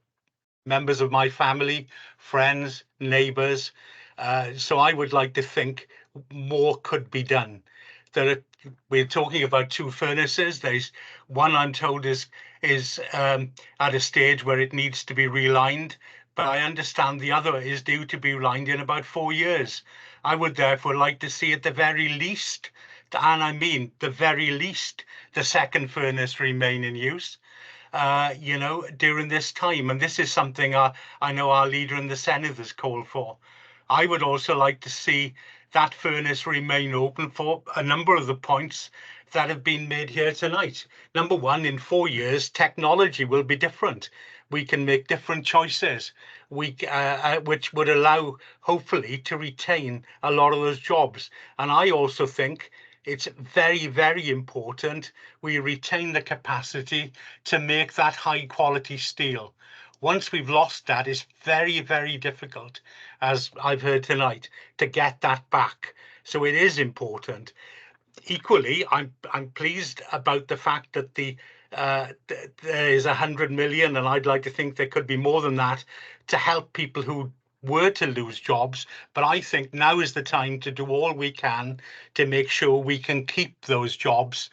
members of my family, friends, neighbours. So I would like to think more could be done. We're talking about 2 furnaces. There's one I'm told is at a stage where it needs to be relined, but I understand the other is due to be relined in about 4 years. I would therefore like to see at the very least, and I mean the very least, the second furnace remain in use. During this time. And this is something I know our leader in the Senate has called for. I would also like to see that furnace remain open for a number of the points that have been made here tonight. Number one, in 4 years, technology will be different. We can make different choices, which would allow, hopefully, to retain a lot of those jobs. And I also think it's very, very important we retain the capacity to make that high quality steel. Once we've lost that, it's very, very difficult, as I've heard tonight, to get that back. So it is important. Equally, I'm pleased about the fact that there is 100 million, and I'd like to think there could be more than that, to help people who were to lose jobs. But I think now is the time to do all we can to make sure we can keep those jobs,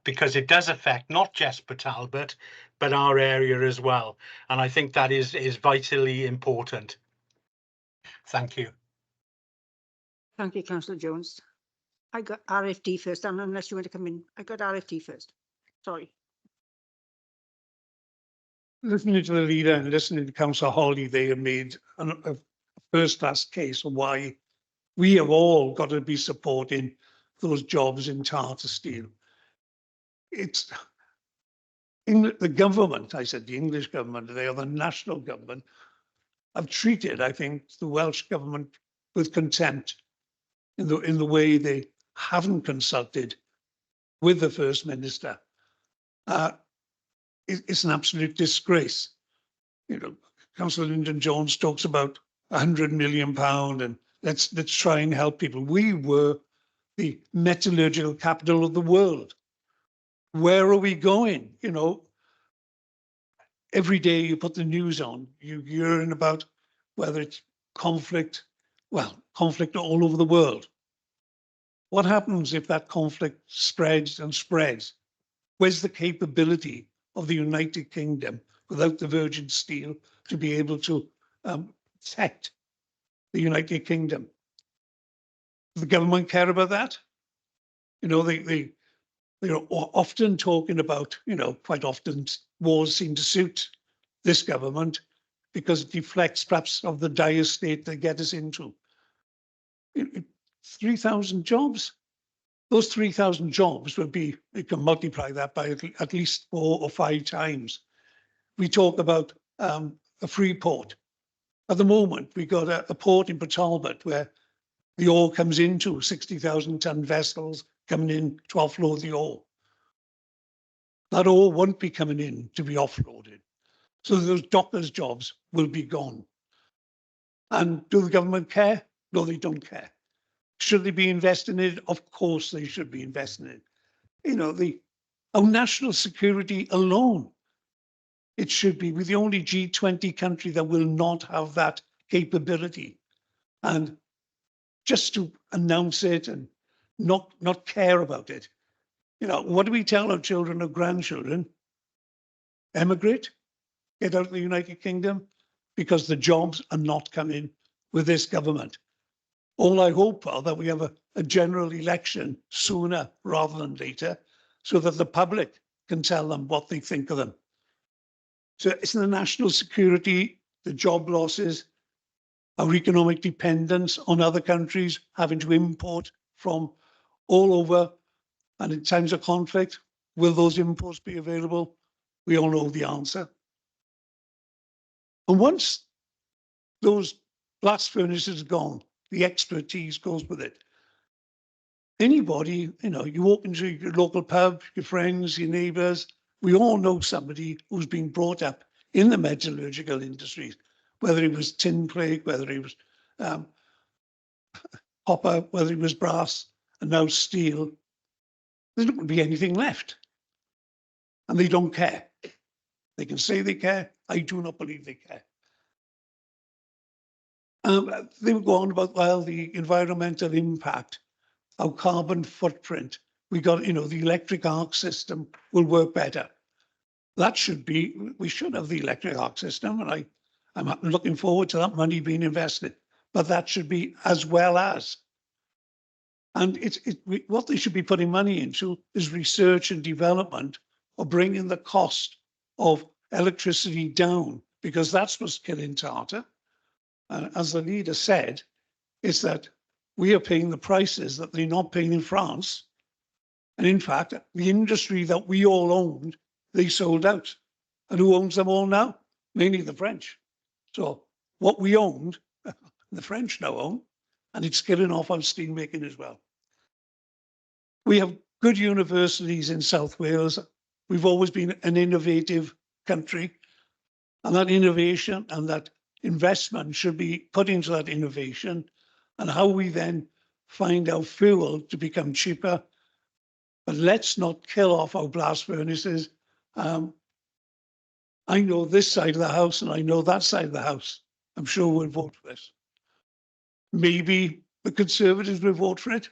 because it does affect not just Port Talbot, but our area as well. And I think that is vitally important. Thank you. Thank you, Councillor Jones. I got RFD first, and unless you want to come in, I got RFD first. Sorry. Listening to the leader and listening to Councillor Hawley, they have made a first-class case of why we have all got to be supporting those jobs in Tata Steel. It's the government, I said the English government, they are the national government, have treated, I think, the Welsh government with contempt in the way they haven't consulted with the First Minister. It's an absolute disgrace. Councillor Lyndon Jones talks about £100 million and let's try and help people. We were the metallurgical capital of the world. Where are we going? Every day you put the news on, you hearing about whether it's conflict all over the world. What happens if that conflict spreads and spreads? Where's the capability of the United Kingdom without the virgin steel to be able to protect the United Kingdom? Does the government care about that? They're often talking about, quite often wars seem to suit this government because it deflects perhaps of the dire state they get us into. 3,000 jobs. Those 3,000 jobs would be, you can multiply that by at least 4 or 5 times. We talk about a free port. At the moment, we got a port in Port Talbot where the ore comes into 60,000 ton vessels coming in to offload the ore. That ore won't be coming in to be offloaded. So those dockers' jobs will be gone. And do the government care? No, they don't care. Should they be investing in it? Of course they should be investing in it. Our national security alone, it should be. We're the only G20 country that will not have that capability. And just to announce it and not care about it. What do we tell our children or grandchildren? Emigrate? Get out of the United Kingdom? because the jobs are not coming with this government. All I hope are that we have a general election sooner rather than later, so that the public can tell them what they think of them. So it's the national security, the job losses, our economic dependence on other countries, having to import from all over, and in times of conflict, will those imports be available? We all know the answer. And once those blast furnaces are gone, the expertise goes with it. Anybody, you walk into your local pub, your friends, your neighbours, we all know somebody who's been brought up in the metallurgical industries, whether it was tin plate, whether it was copper, whether it was brass, and now steel. There's not going to be anything left. And they don't care. They can say they care. I do not believe they care. They would go on about, well, the environmental impact, our carbon footprint. We got, the electric arc system will work better. That should be, we should have the electric arc system, and I'm looking forward to that money being invested. But that should be as well as. And what they should be putting money into is research and development of bringing the cost of electricity down, because that's what's killing Tata. As the leader said, is that we are paying the prices that they're not paying in France. And in fact, the industry that we all owned, they sold out. And who owns them all now? Mainly the French. So what we owned, the French now own, and it's killing off our steelmaking as well. We have good universities in South Wales. We've always been an innovative country, and that innovation and that investment should be put into that innovation, and how we then find our fuel to become cheaper. But let's not kill off our blast furnaces. I know this side of the house and I know that side of the house. I'm sure we'll vote for this. Maybe the Conservatives will vote for it.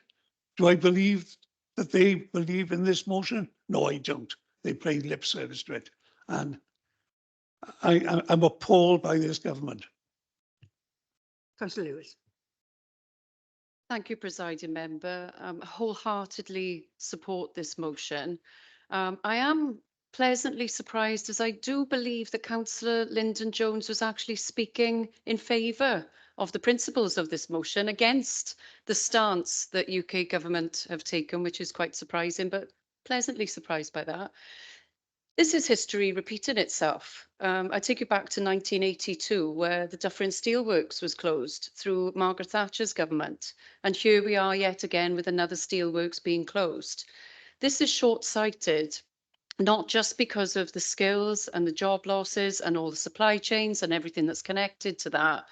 Do I believe that they believe in this motion? No, I don't. They play lip service to it. And I'm appalled by this government. Councillor Lewis. Thank you, Presiding Member. Wholeheartedly support this motion. I am pleasantly surprised, as I do believe that Councillor Lyndon Jones was actually speaking in favour of the principles of this motion against the stance that UK government have taken, which is quite surprising, but pleasantly surprised by that. This is history repeating itself. I take you back to 1982, where the Dufferin Steelworks was closed through Margaret Thatcher's government. And here we are yet again with another steelworks being closed. This is short-sighted, not just because of the skills and the job losses and all the supply chains and everything that's connected to that,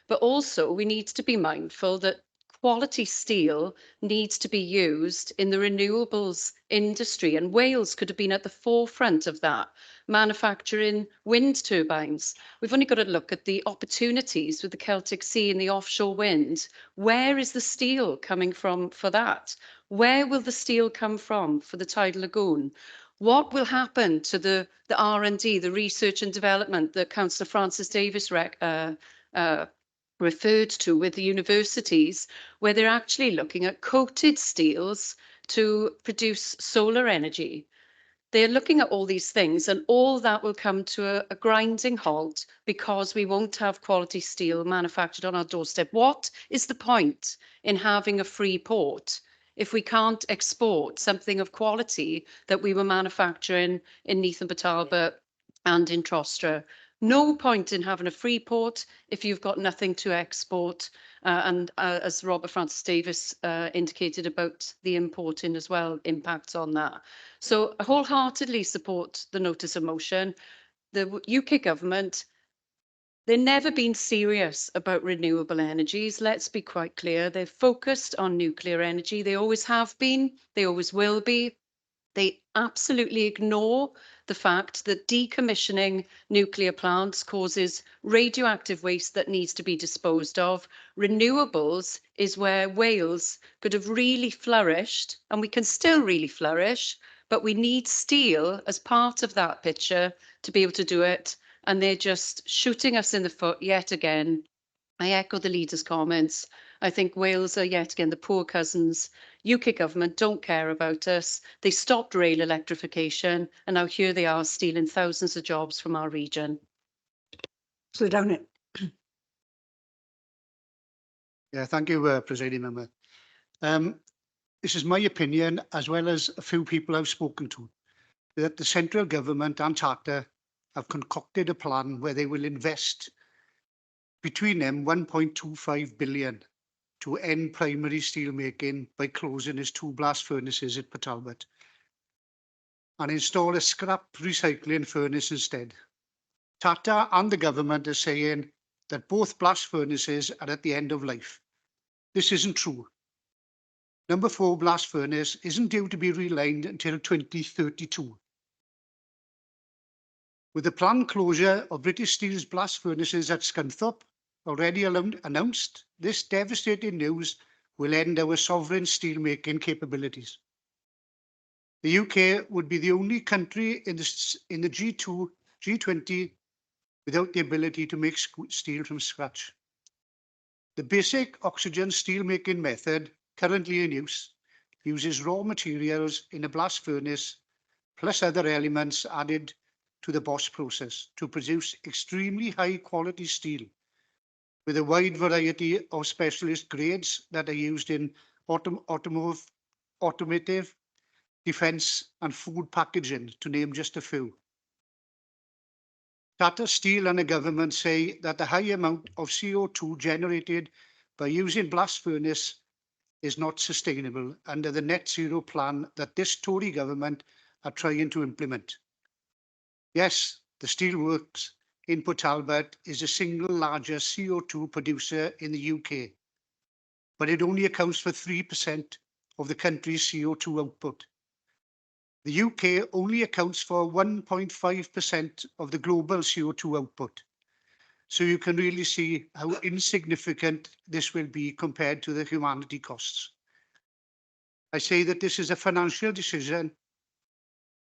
but also we need to be mindful that quality steel needs to be used in the renewables industry, and Wales could have been at the forefront of that, manufacturing wind turbines. We've only got to look at the opportunities with the Celtic Sea and the offshore wind. Where is the steel coming from for that? Where will the steel come from for the tidal lagoon? What will happen to the R&D, the research and development that Councillor Francis Davis referred to with the universities, where they're actually looking at coated steels to produce solar energy? They're looking at all these things, and all that will come to a grinding halt because we won't have quality steel manufactured on our doorstep. What is the point in having a free port if we can't export something of quality that we were manufacturing in Neath and Batalba and in Trostre? No point in having a free port if you've got nothing to export. As Robert Francis Davis indicated about the importing as well, impacts on that. So I wholeheartedly support the notice of motion. The UK government, they've never been serious about renewable energies. Let's be quite clear. They're focused on nuclear energy. They always have been. They always will be. They absolutely ignore the fact that decommissioning nuclear plants causes radioactive waste that needs to be disposed of. Renewables is where Wales could have really flourished, and we can still really flourish, but we need steel as part of that picture to be able to do it. and they're just shooting us in the foot yet again. I echo the leader's comments. I think Wales are yet again the poor cousins. UK government don't care about us. They stopped rail electrification, and now here they are stealing thousands of jobs from our region. Slow down it. Yeah, thank you, Presiding Member. This is my opinion, as well as a few people I've spoken to, that the central government and Tata have concocted a plan where they will invest between them 1.25 billion to end primary steel making by closing its 2 blast furnaces at Port Talbot and install a scrap recycling furnace instead. Tata and the government are saying that both blast furnaces are at the end of life. This isn't true. Number 4 blast furnace isn't due to be relined until 2032. With the planned closure of British Steel's blast furnaces at Scunthorpe already announced, this devastating news will end our sovereign steelmaking capabilities. The UK would be the only country in the G20 without the ability to make steel from scratch. The basic oxygen steelmaking method currently in use uses raw materials in a blast furnace plus other elements added to the Bosch process to produce extremely high quality steel with a wide variety of specialist grades that are used in automotive, defence and food packaging, to name just a few. Tata Steel and the government say that the high amount of CO2 generated by using blast furnace is not sustainable under the net zero plan that this Tory government are trying to implement. Yes, the steelworks in Port Talbot is the single largest CO2 producer in the UK, but it only accounts for 3% of the country's CO2 output. The UK only accounts for 1.5% of the global CO2 output. So you can really see how insignificant this will be compared to the humanity costs. I say that this is a financial decision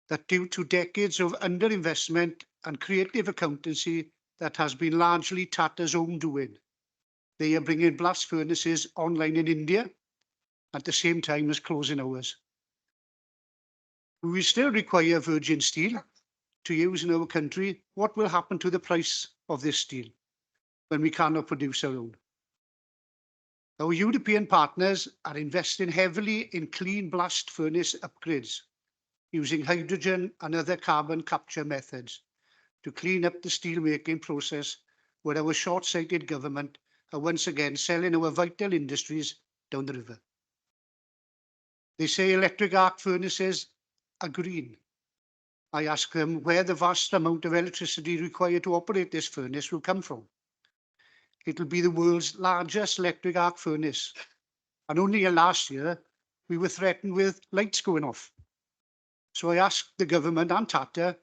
that, due to decades of underinvestment and creative accountancy that has been largely Tata's own doing, they are bringing blast furnaces online in India at the same time as closing ours. We still require virgin steel to use in our country. What will happen to the price of this steel when we cannot produce our own? Our European partners are investing heavily in clean blast furnace upgrades using hydrogen and other carbon capture methods to clean up the steelmaking process, where our short-sighted government are once again selling our vital industries down the river. They say electric arc furnaces are green. I ask them where the vast amount of electricity required to operate this furnace will come from. It will be the world's largest electric arc furnace. And only last year, we were threatened with lights going off. So I asked the government and Tata,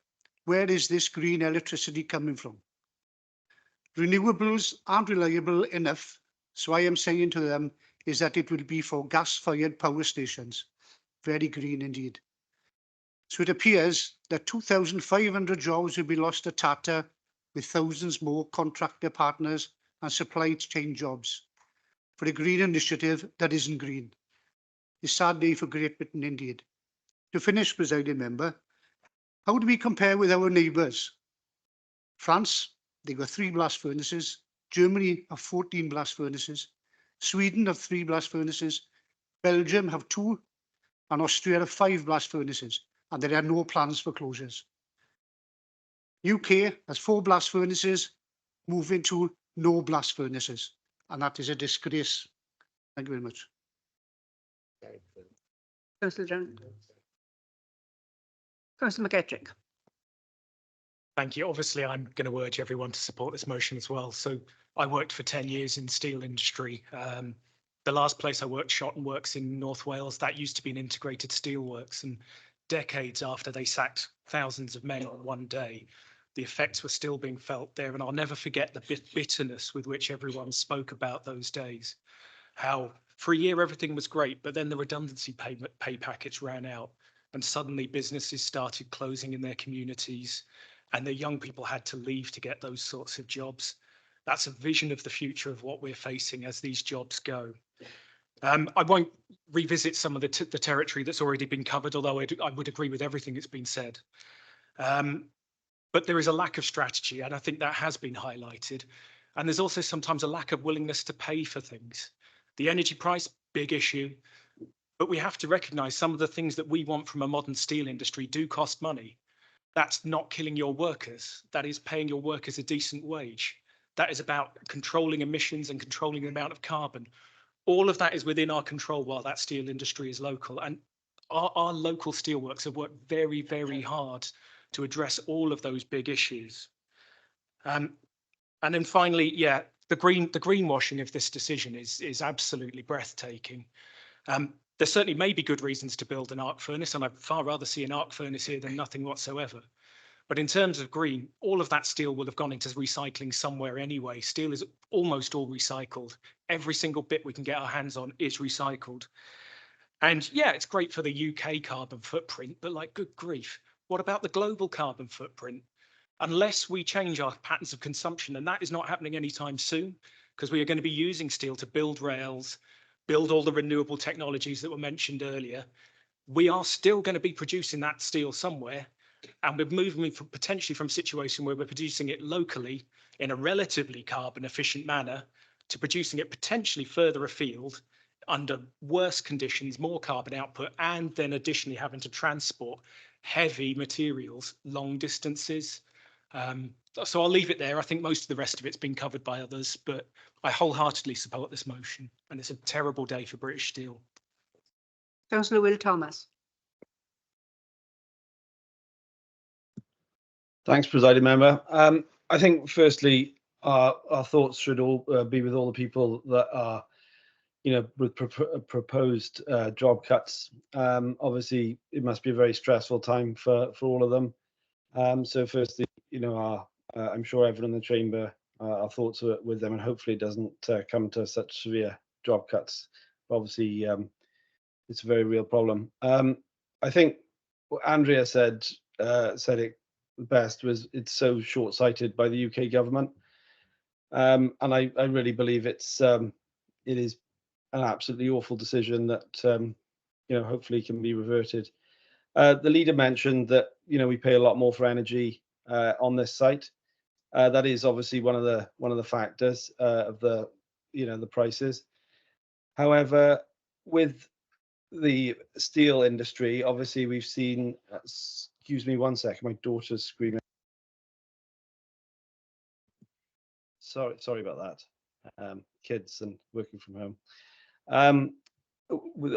where is this green electricity coming from? Renewables aren't reliable enough, so I am saying to them is that it will be for gas-fired power stations. Very green indeed. So it appears that 2,500 jobs will be lost at Tata, with thousands more contractor partners and supply chain jobs for a green initiative that isn't green. It's a sad day for Great Britain indeed. To finish, Presiding Member, how do we compare with our neighbours? France, they've got 3 blast furnaces. Germany have 14 blast furnaces. Sweden have 3 blast furnaces. Belgium have 2. And Austria have 5 blast furnaces. And there are no plans for closures. UK has 4 blast furnaces, moving to no blast furnaces. And that is a disgrace. Thank you very much. Councillor Jones. Councillor McGettrick. Thank you. Obviously, I'm going to urge everyone to support this motion as well. So I worked for 10 years in steel industry. The last place I worked, Shotton Works in North Wales, that used to be an integrated steelworks. And decades after they sacked thousands of men on one day, the effects were still being felt there. And I'll never forget the bitterness with which everyone spoke about those days. How for a year everything was great, but then the redundancy pay packets ran out and suddenly businesses started closing in their communities. and the young people had to leave to get those sorts of jobs. That's a vision of the future of what we're facing as these jobs go. I won't revisit some of the territory that's already been covered, although I would agree with everything that's been said. But there is a lack of strategy, and I think that has been highlighted. And there's also sometimes a lack of willingness to pay for things. The energy price, big issue. But we have to recognise some of the things that we want from a modern steel industry do cost money. That's not killing your workers. That is paying your workers a decent wage. That is about controlling emissions and controlling the amount of carbon. All of that is within our control while that steel industry is local. And our local steelworks have worked very, very hard to address all of those big issues. And then finally, yeah, the greenwashing of this decision is absolutely breathtaking. There certainly may be good reasons to build an arc furnace, and I'd far rather see an arc furnace here than nothing whatsoever. But in terms of green, all of that steel will have gone into recycling somewhere anyway. Steel is almost all recycled. Every single bit we can get our hands on is recycled. And yeah, it's great for the UK carbon footprint, but like, good grief, what about the global carbon footprint? Unless we change our patterns of consumption, and that is not happening anytime soon, because we are going to be using steel to build rails, build all the renewable technologies that were mentioned earlier, we are still going to be producing that steel somewhere. And we're moving potentially from a situation where we're producing it locally in a relatively carbon efficient manner to producing it potentially further afield under worse conditions, more carbon output, and then additionally having to transport heavy materials long distances. So I'll leave it there. I think most of the rest of it's been covered by others, but I wholeheartedly support this motion, and it's a terrible day for British Steel. Councillor Will Thomas. Thanks, Presiding Member. I think firstly, our thoughts should all be with all the people that are, with proposed job cuts. Obviously, it must be a very stressful time for all of them. So firstly, I'm sure everyone in the chamber, our thoughts are with them, and hopefully it doesn't come to such severe job cuts. Obviously, it's a very real problem. I think what Andrea said it best was it's so short-sighted by the UK government, and I really believe it is an absolutely awful decision that hopefully can be reverted. The leader mentioned that we pay a lot more for energy on this site. That is obviously one of the factors of the the prices. However, with the steel industry, obviously we've seen. Excuse me one second, my daughter's screaming. Sorry about that. Kids and working from home.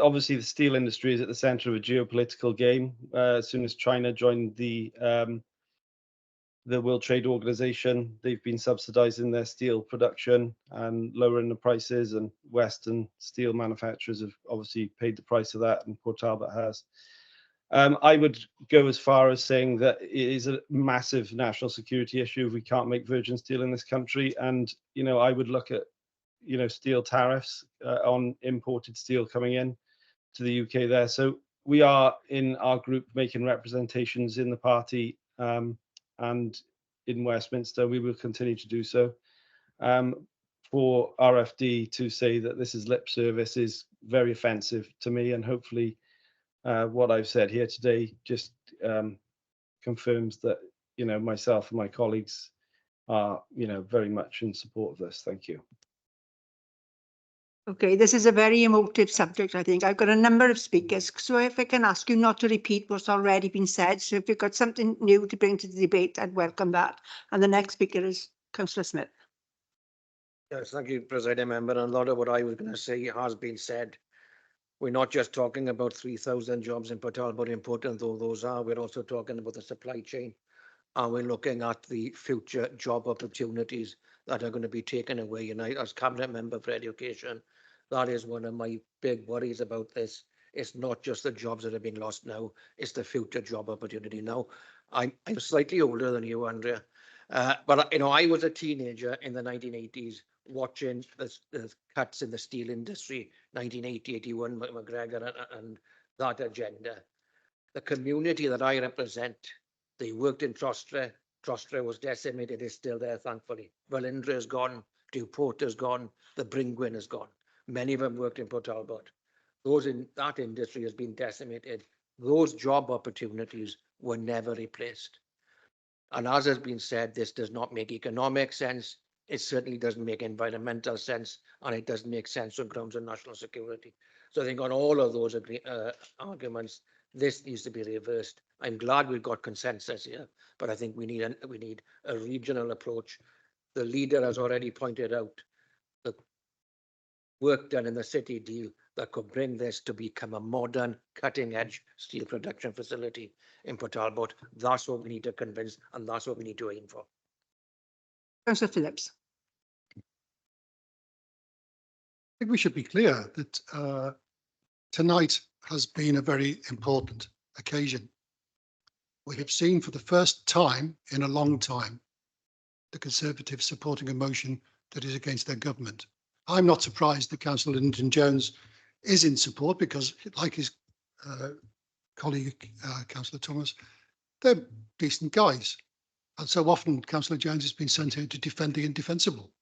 Obviously, the steel industry is at the center of a geopolitical game. As soon as China joined the World Trade Organization, they've been subsidizing their steel production and lowering the prices, and Western steel manufacturers have obviously paid the price of that, and Port Talbot has. I would go as far as saying that it is a massive national security issue if we can't make virgin steel in this country. And, I would look at, steel tariffs on imported steel coming in to the UK there. So we are in our group making representations in the party and in Westminster. We will continue to do so. For RFD to say that this is lip service is very offensive to me, and hopefully what I've said here today just confirms that myself and my colleagues are very much in support of this. Thank you. Okay, this is a very emotive subject, I think. I've got a number of speakers, so if I can ask you not to repeat what's already been said. So if you've got something new to bring to the debate, I'd welcome that. And the next speaker is Councillor Smith. Yes, thank you, President Member. And a lot of what I was going to say has been said. We're not just talking about 3,000 jobs in Port Talbot, important though those are, we're also talking about the supply chain. And we're looking at the future job opportunities that are going to be taken away. And I, as Cabinet Member for Education, that is one of my big worries about this. It's not just the jobs that have been lost now, it's the future job opportunity. Now, I'm slightly older than you, Andrea, but I was a teenager in the 1980s watching the cuts in the steel industry, 1980, 81, McGregor and that agenda. The community that I represent, they worked in Trostre, Trostre was decimated, is still there, thankfully. Velindre is gone, Dewport is gone, the Bringwyn is gone. Many of them worked in Port Talbot. That industry has been decimated. Those job opportunities were never replaced. And as has been said, this does not make economic sense. It certainly doesn't make environmental sense, and it doesn't make sense on grounds of national security. So I think on all of those arguments, this needs to be reversed. I'm glad we've got consensus here, but I think we need a regional approach. The leader has already pointed out the work done in the city deal that could bring this to become a modern, cutting-edge steel production facility in Port Talbot. That's what we need to convince, and that's what we need to aim for. Councillor Phillips. I think we should be clear that tonight has been a very important occasion. We have seen for the first time in a long time the Conservatives supporting a motion that is against their government. I'm not surprised that Councillor Linden-Jones is in support because, like his colleague, Councillor Thomas, they're decent guys. And so often Councillor Jones has been sent here to defend the indefensible.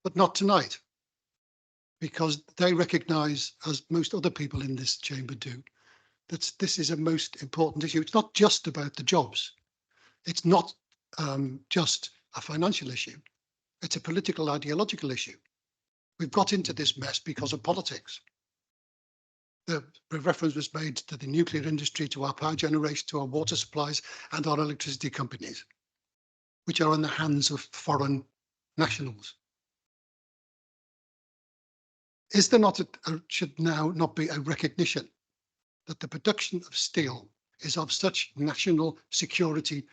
But not tonight, because they recognise, as most other people in this chamber do, that this is a most important issue. It's not just about the jobs. It's not just a financial issue. It's a political, ideological issue. We've got into this mess because of politics. The reference was made to the nuclear industry, to our power generation, to our water supplies, and our electricity companies, which are in the hands of foreign nationals. Is there not should now not be a recognition that the production of steel is of such national security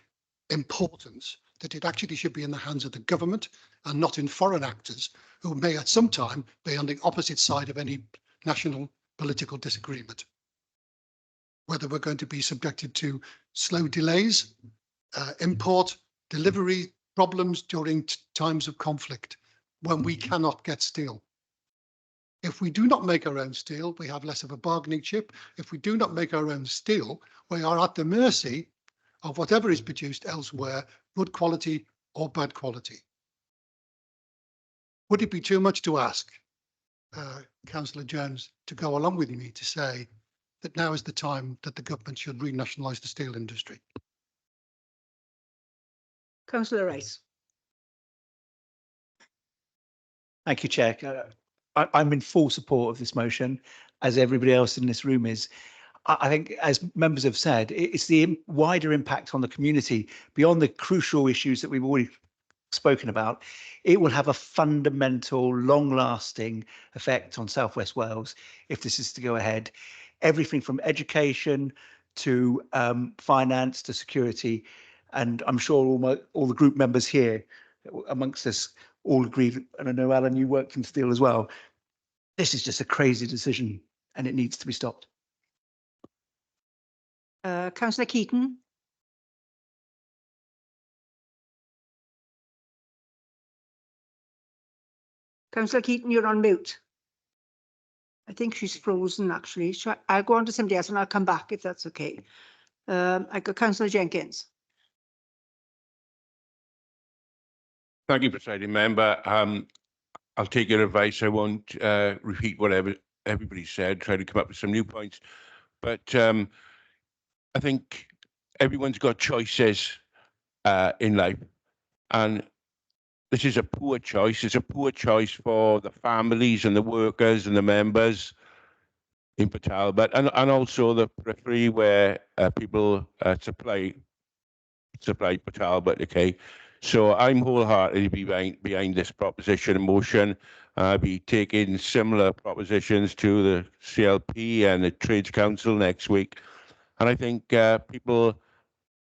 importance that it actually should be in the hands of the government and not in foreign actors who may at some time be on the opposite side of any national political disagreement? Whether we're going to be subjected to slow delays, import, delivery problems during times of conflict when we cannot get steel. If we do not make our own steel, we have less of a bargaining chip. If we do not make our own steel, we are at the mercy of whatever is produced elsewhere, good quality or bad quality. Would it be too much to ask Councillor Jones to go along with me to say that now is the time that the government should renationalise the steel industry? Councillor Rice. Thank you, Chair. I'm in full support of this motion, as everybody else in this room is. I think, as members have said, it's the wider impact on the community beyond the crucial issues that we've already spoken about. It will have a fundamental, long-lasting effect on South West Wales if this is to go ahead. Everything from education to finance to security, and I'm sure all the group members here amongst us all agreed, and I know, Alan, you worked in steel as well. This is just a crazy decision and it needs to be stopped. Councillor Keaton. Councillor Keaton, you're on mute. I think she's frozen, actually. I'll go on to somebody else and I'll come back if that's okay. I got Councillor Jenkins. Thank you, Presiding Member. I'll take your advice. I won't repeat whatever everybody said, try to come up with some new points. But I think everyone's got choices in life. And this is a poor choice. It's a poor choice for the families and the workers and the members in Port Talbot, and also the periphery where people supply Port Talbot, okay? So I'm wholeheartedly behind this proposition and motion. I'll be taking similar propositions to the CLP and the Trades Council next week. And I think people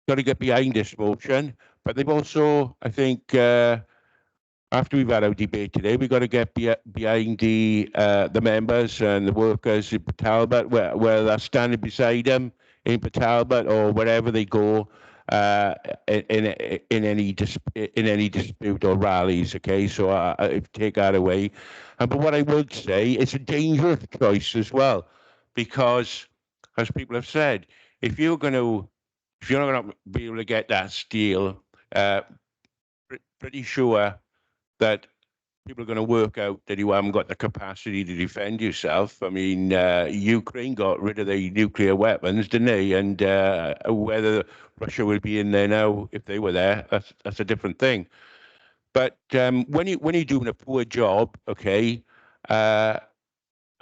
got to get behind this motion, but they've also, I think, after we've had our debate today, we've got to get behind the members and the workers in Port Talbot, where they're standing beside them in Port Talbot or wherever they go in any dispute or rallies. Okay, so I take that away. But what I would say, it's a dangerous choice as well, because, as people have said, if you're going to if you're not going to be able to get that steel, pretty sure that people are going to work out that you haven't got the capacity to defend yourself. I mean, Ukraine got rid of their nuclear weapons, didn't they? And whether Russia will be in there now, if they were there, that's a different thing. But when you're doing a poor job, okay, and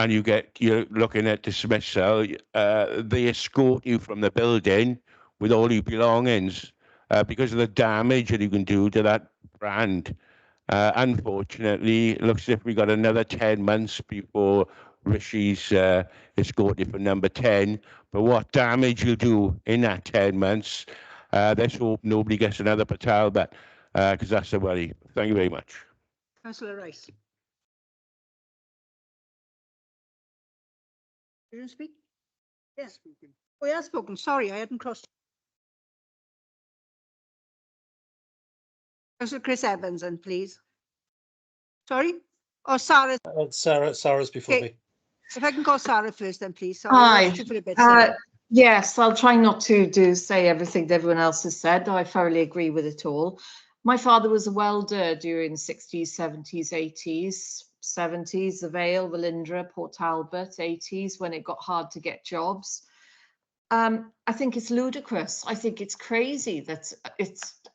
you're looking at dismissal, they escort you from the building with all your belongings because of the damage that you can do to that brand. Unfortunately, it looks as if we got another 10 months before Rishi's escorted for number 10. But what damage you'll do in that 10 months, let's hope nobody gets another Patal, but because that's the worry. Thank you very much. Councillor Rice. You didn't speak? Yes. Oh, yeah, spoken. Sorry, I hadn't crossed. Councillor Chris Evans, then, please. Sorry? Oh, Sarah. Sarah's before Okay. me. If I can call Sarah first, then, please. Sorry, Hi. I lost you for a bit, Sarah. Yes, I'll try not to say everything that everyone else has said, though I thoroughly agree with it all. My father was a welder during the 60s, 70s, 80s, 70s, the Vale, the Lindra, Port Talbot, 80s, when it got hard to get jobs. I think it's ludicrous. I think it's crazy that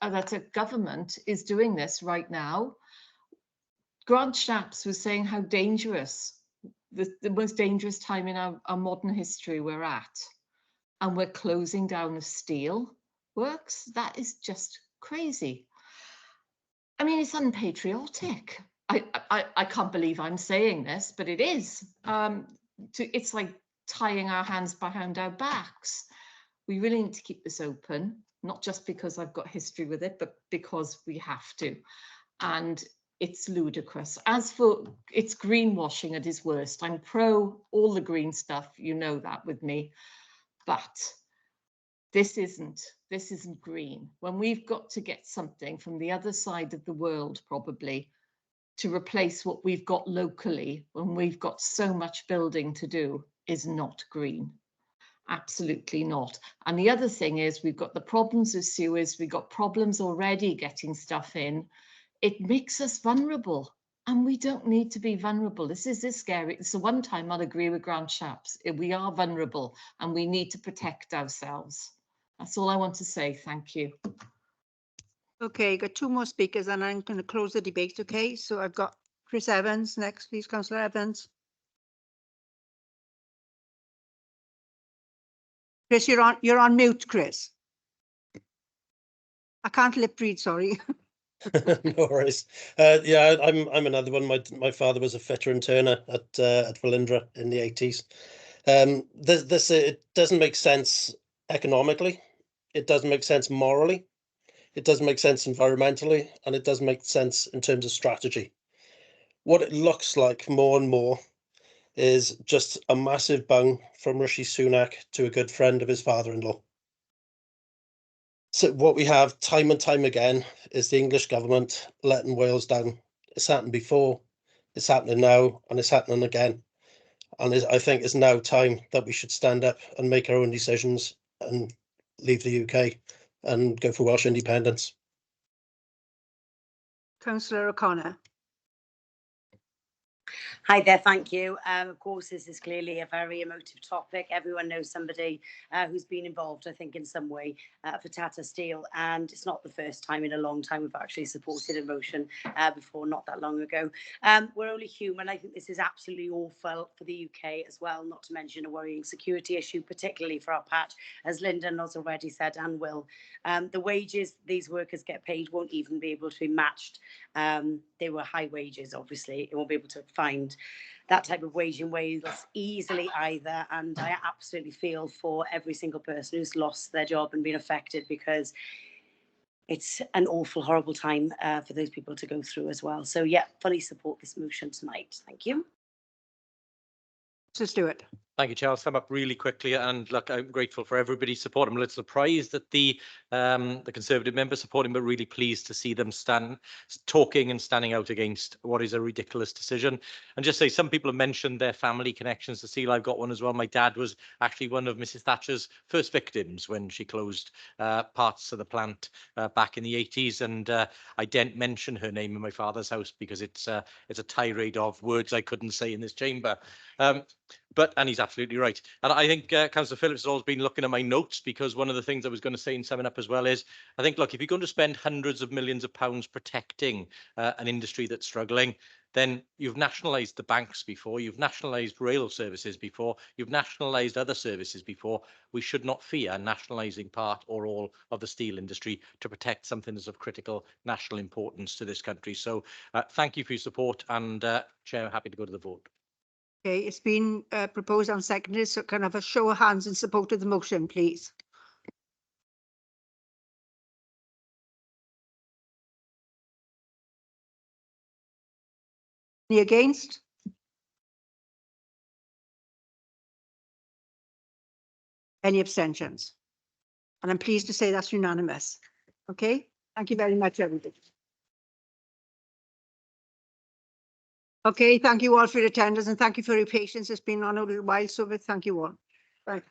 a government is doing this right now. Grant Shapps was saying how dangerous, the most dangerous time in our modern history we're at. And we're closing down the steel works. That is just crazy. I mean, it's unpatriotic. I can't believe I'm saying this, but it is. It's like tying our hands behind our backs. We really need to keep this open, not just because I've got history with it, but because we have to. And it's ludicrous. As for it's greenwashing at its worst, I'm pro all the green stuff, you know that with me. But this isn't green. When we've got to get something from the other side of the world, probably, to replace what we've got locally, when we've got so much building to do, is not green. Absolutely not. And the other thing is we've got the problems with sewers, we've got problems already getting stuff in. It makes us vulnerable. And we don't need to be vulnerable. This is scary. It's the one time I'll agree with Grant Shapps. We are vulnerable and we need to protect ourselves. That's all I want to say. Thank you. Okay, got two more speakers and I'm going to close the debate. Okay, so I've got Chris Evans next, please, Councillor Evans. Chris, you're on mute, Chris. I can't lip read, sorry. No worries. Yeah, I'm another one. My father was a fitter and turner at Valindra in the 80s. It doesn't make sense economically. It doesn't make sense morally. It doesn't make sense environmentally, and it doesn't make sense in terms of strategy. What it looks like more and more is just a massive bung from Rishi Sunak to a good friend of his father-in-law. So what we have time and time again is the English government letting Wales down. It's happened before, it's happening now, and it's happening again. And I think it's now time that we should stand up and make our own decisions and leave the UK and go for Welsh independence. Councillor O'Connor. Hi there, thank you. Of course, this is clearly a very emotive topic. Everyone knows somebody who's been involved, I think, in some way for Tata Steel. And it's not the first time in a long time we've actually supported a motion before, not that long ago. We're only human. I think this is absolutely awful for the UK as well, not to mention a worrying security issue, particularly for our patch, as Lyndon has already said and will. The wages these workers get paid won't even be able to be matched. They were high wages, obviously. It won't be able to find that type of wage in Wales easily either. And I absolutely feel for every single person who's lost their job and been affected, because it's an awful, horrible time for those people to go through as well. So, yeah, fully support this motion tonight. Thank you. Let's do it. Thank you, Chair. I'll sum up really quickly, and look, I'm grateful for everybody's support. I'm a little surprised that the Conservative members support him, but really pleased to see them talking and standing out against what is a ridiculous decision. And just say, some people have mentioned their family connections to Steel. I've got one as well. My dad was actually one of Mrs. Thatcher's first victims when she closed parts of the plant back in the 80s, and I didn't mention her name in my father's house because it's a tirade of words I couldn't say in this chamber. And he's absolutely right. And I think Councillor Phillips has always been looking at my notes, because one of the things I was going to say in summing up as well is, I think, look, if you're going to spend hundreds of millions of pounds protecting an industry that's struggling, then you've nationalised the banks before, you've nationalised rail services before, you've nationalised other services before. We should not fear nationalising part or all of the steel industry to protect something that's of critical national importance to this country. So thank you for your support, and Chair, happy to go to the vote. Okay, it's been proposed and seconded, so can I have a show of hands in support of the motion, please? Any against? Any abstentions? And I'm pleased to say that's unanimous. Okay, thank you very much, everybody. Okay, thank you all for your attendance, and thank you for your patience. It's been on a little while, so thank you all. Bye.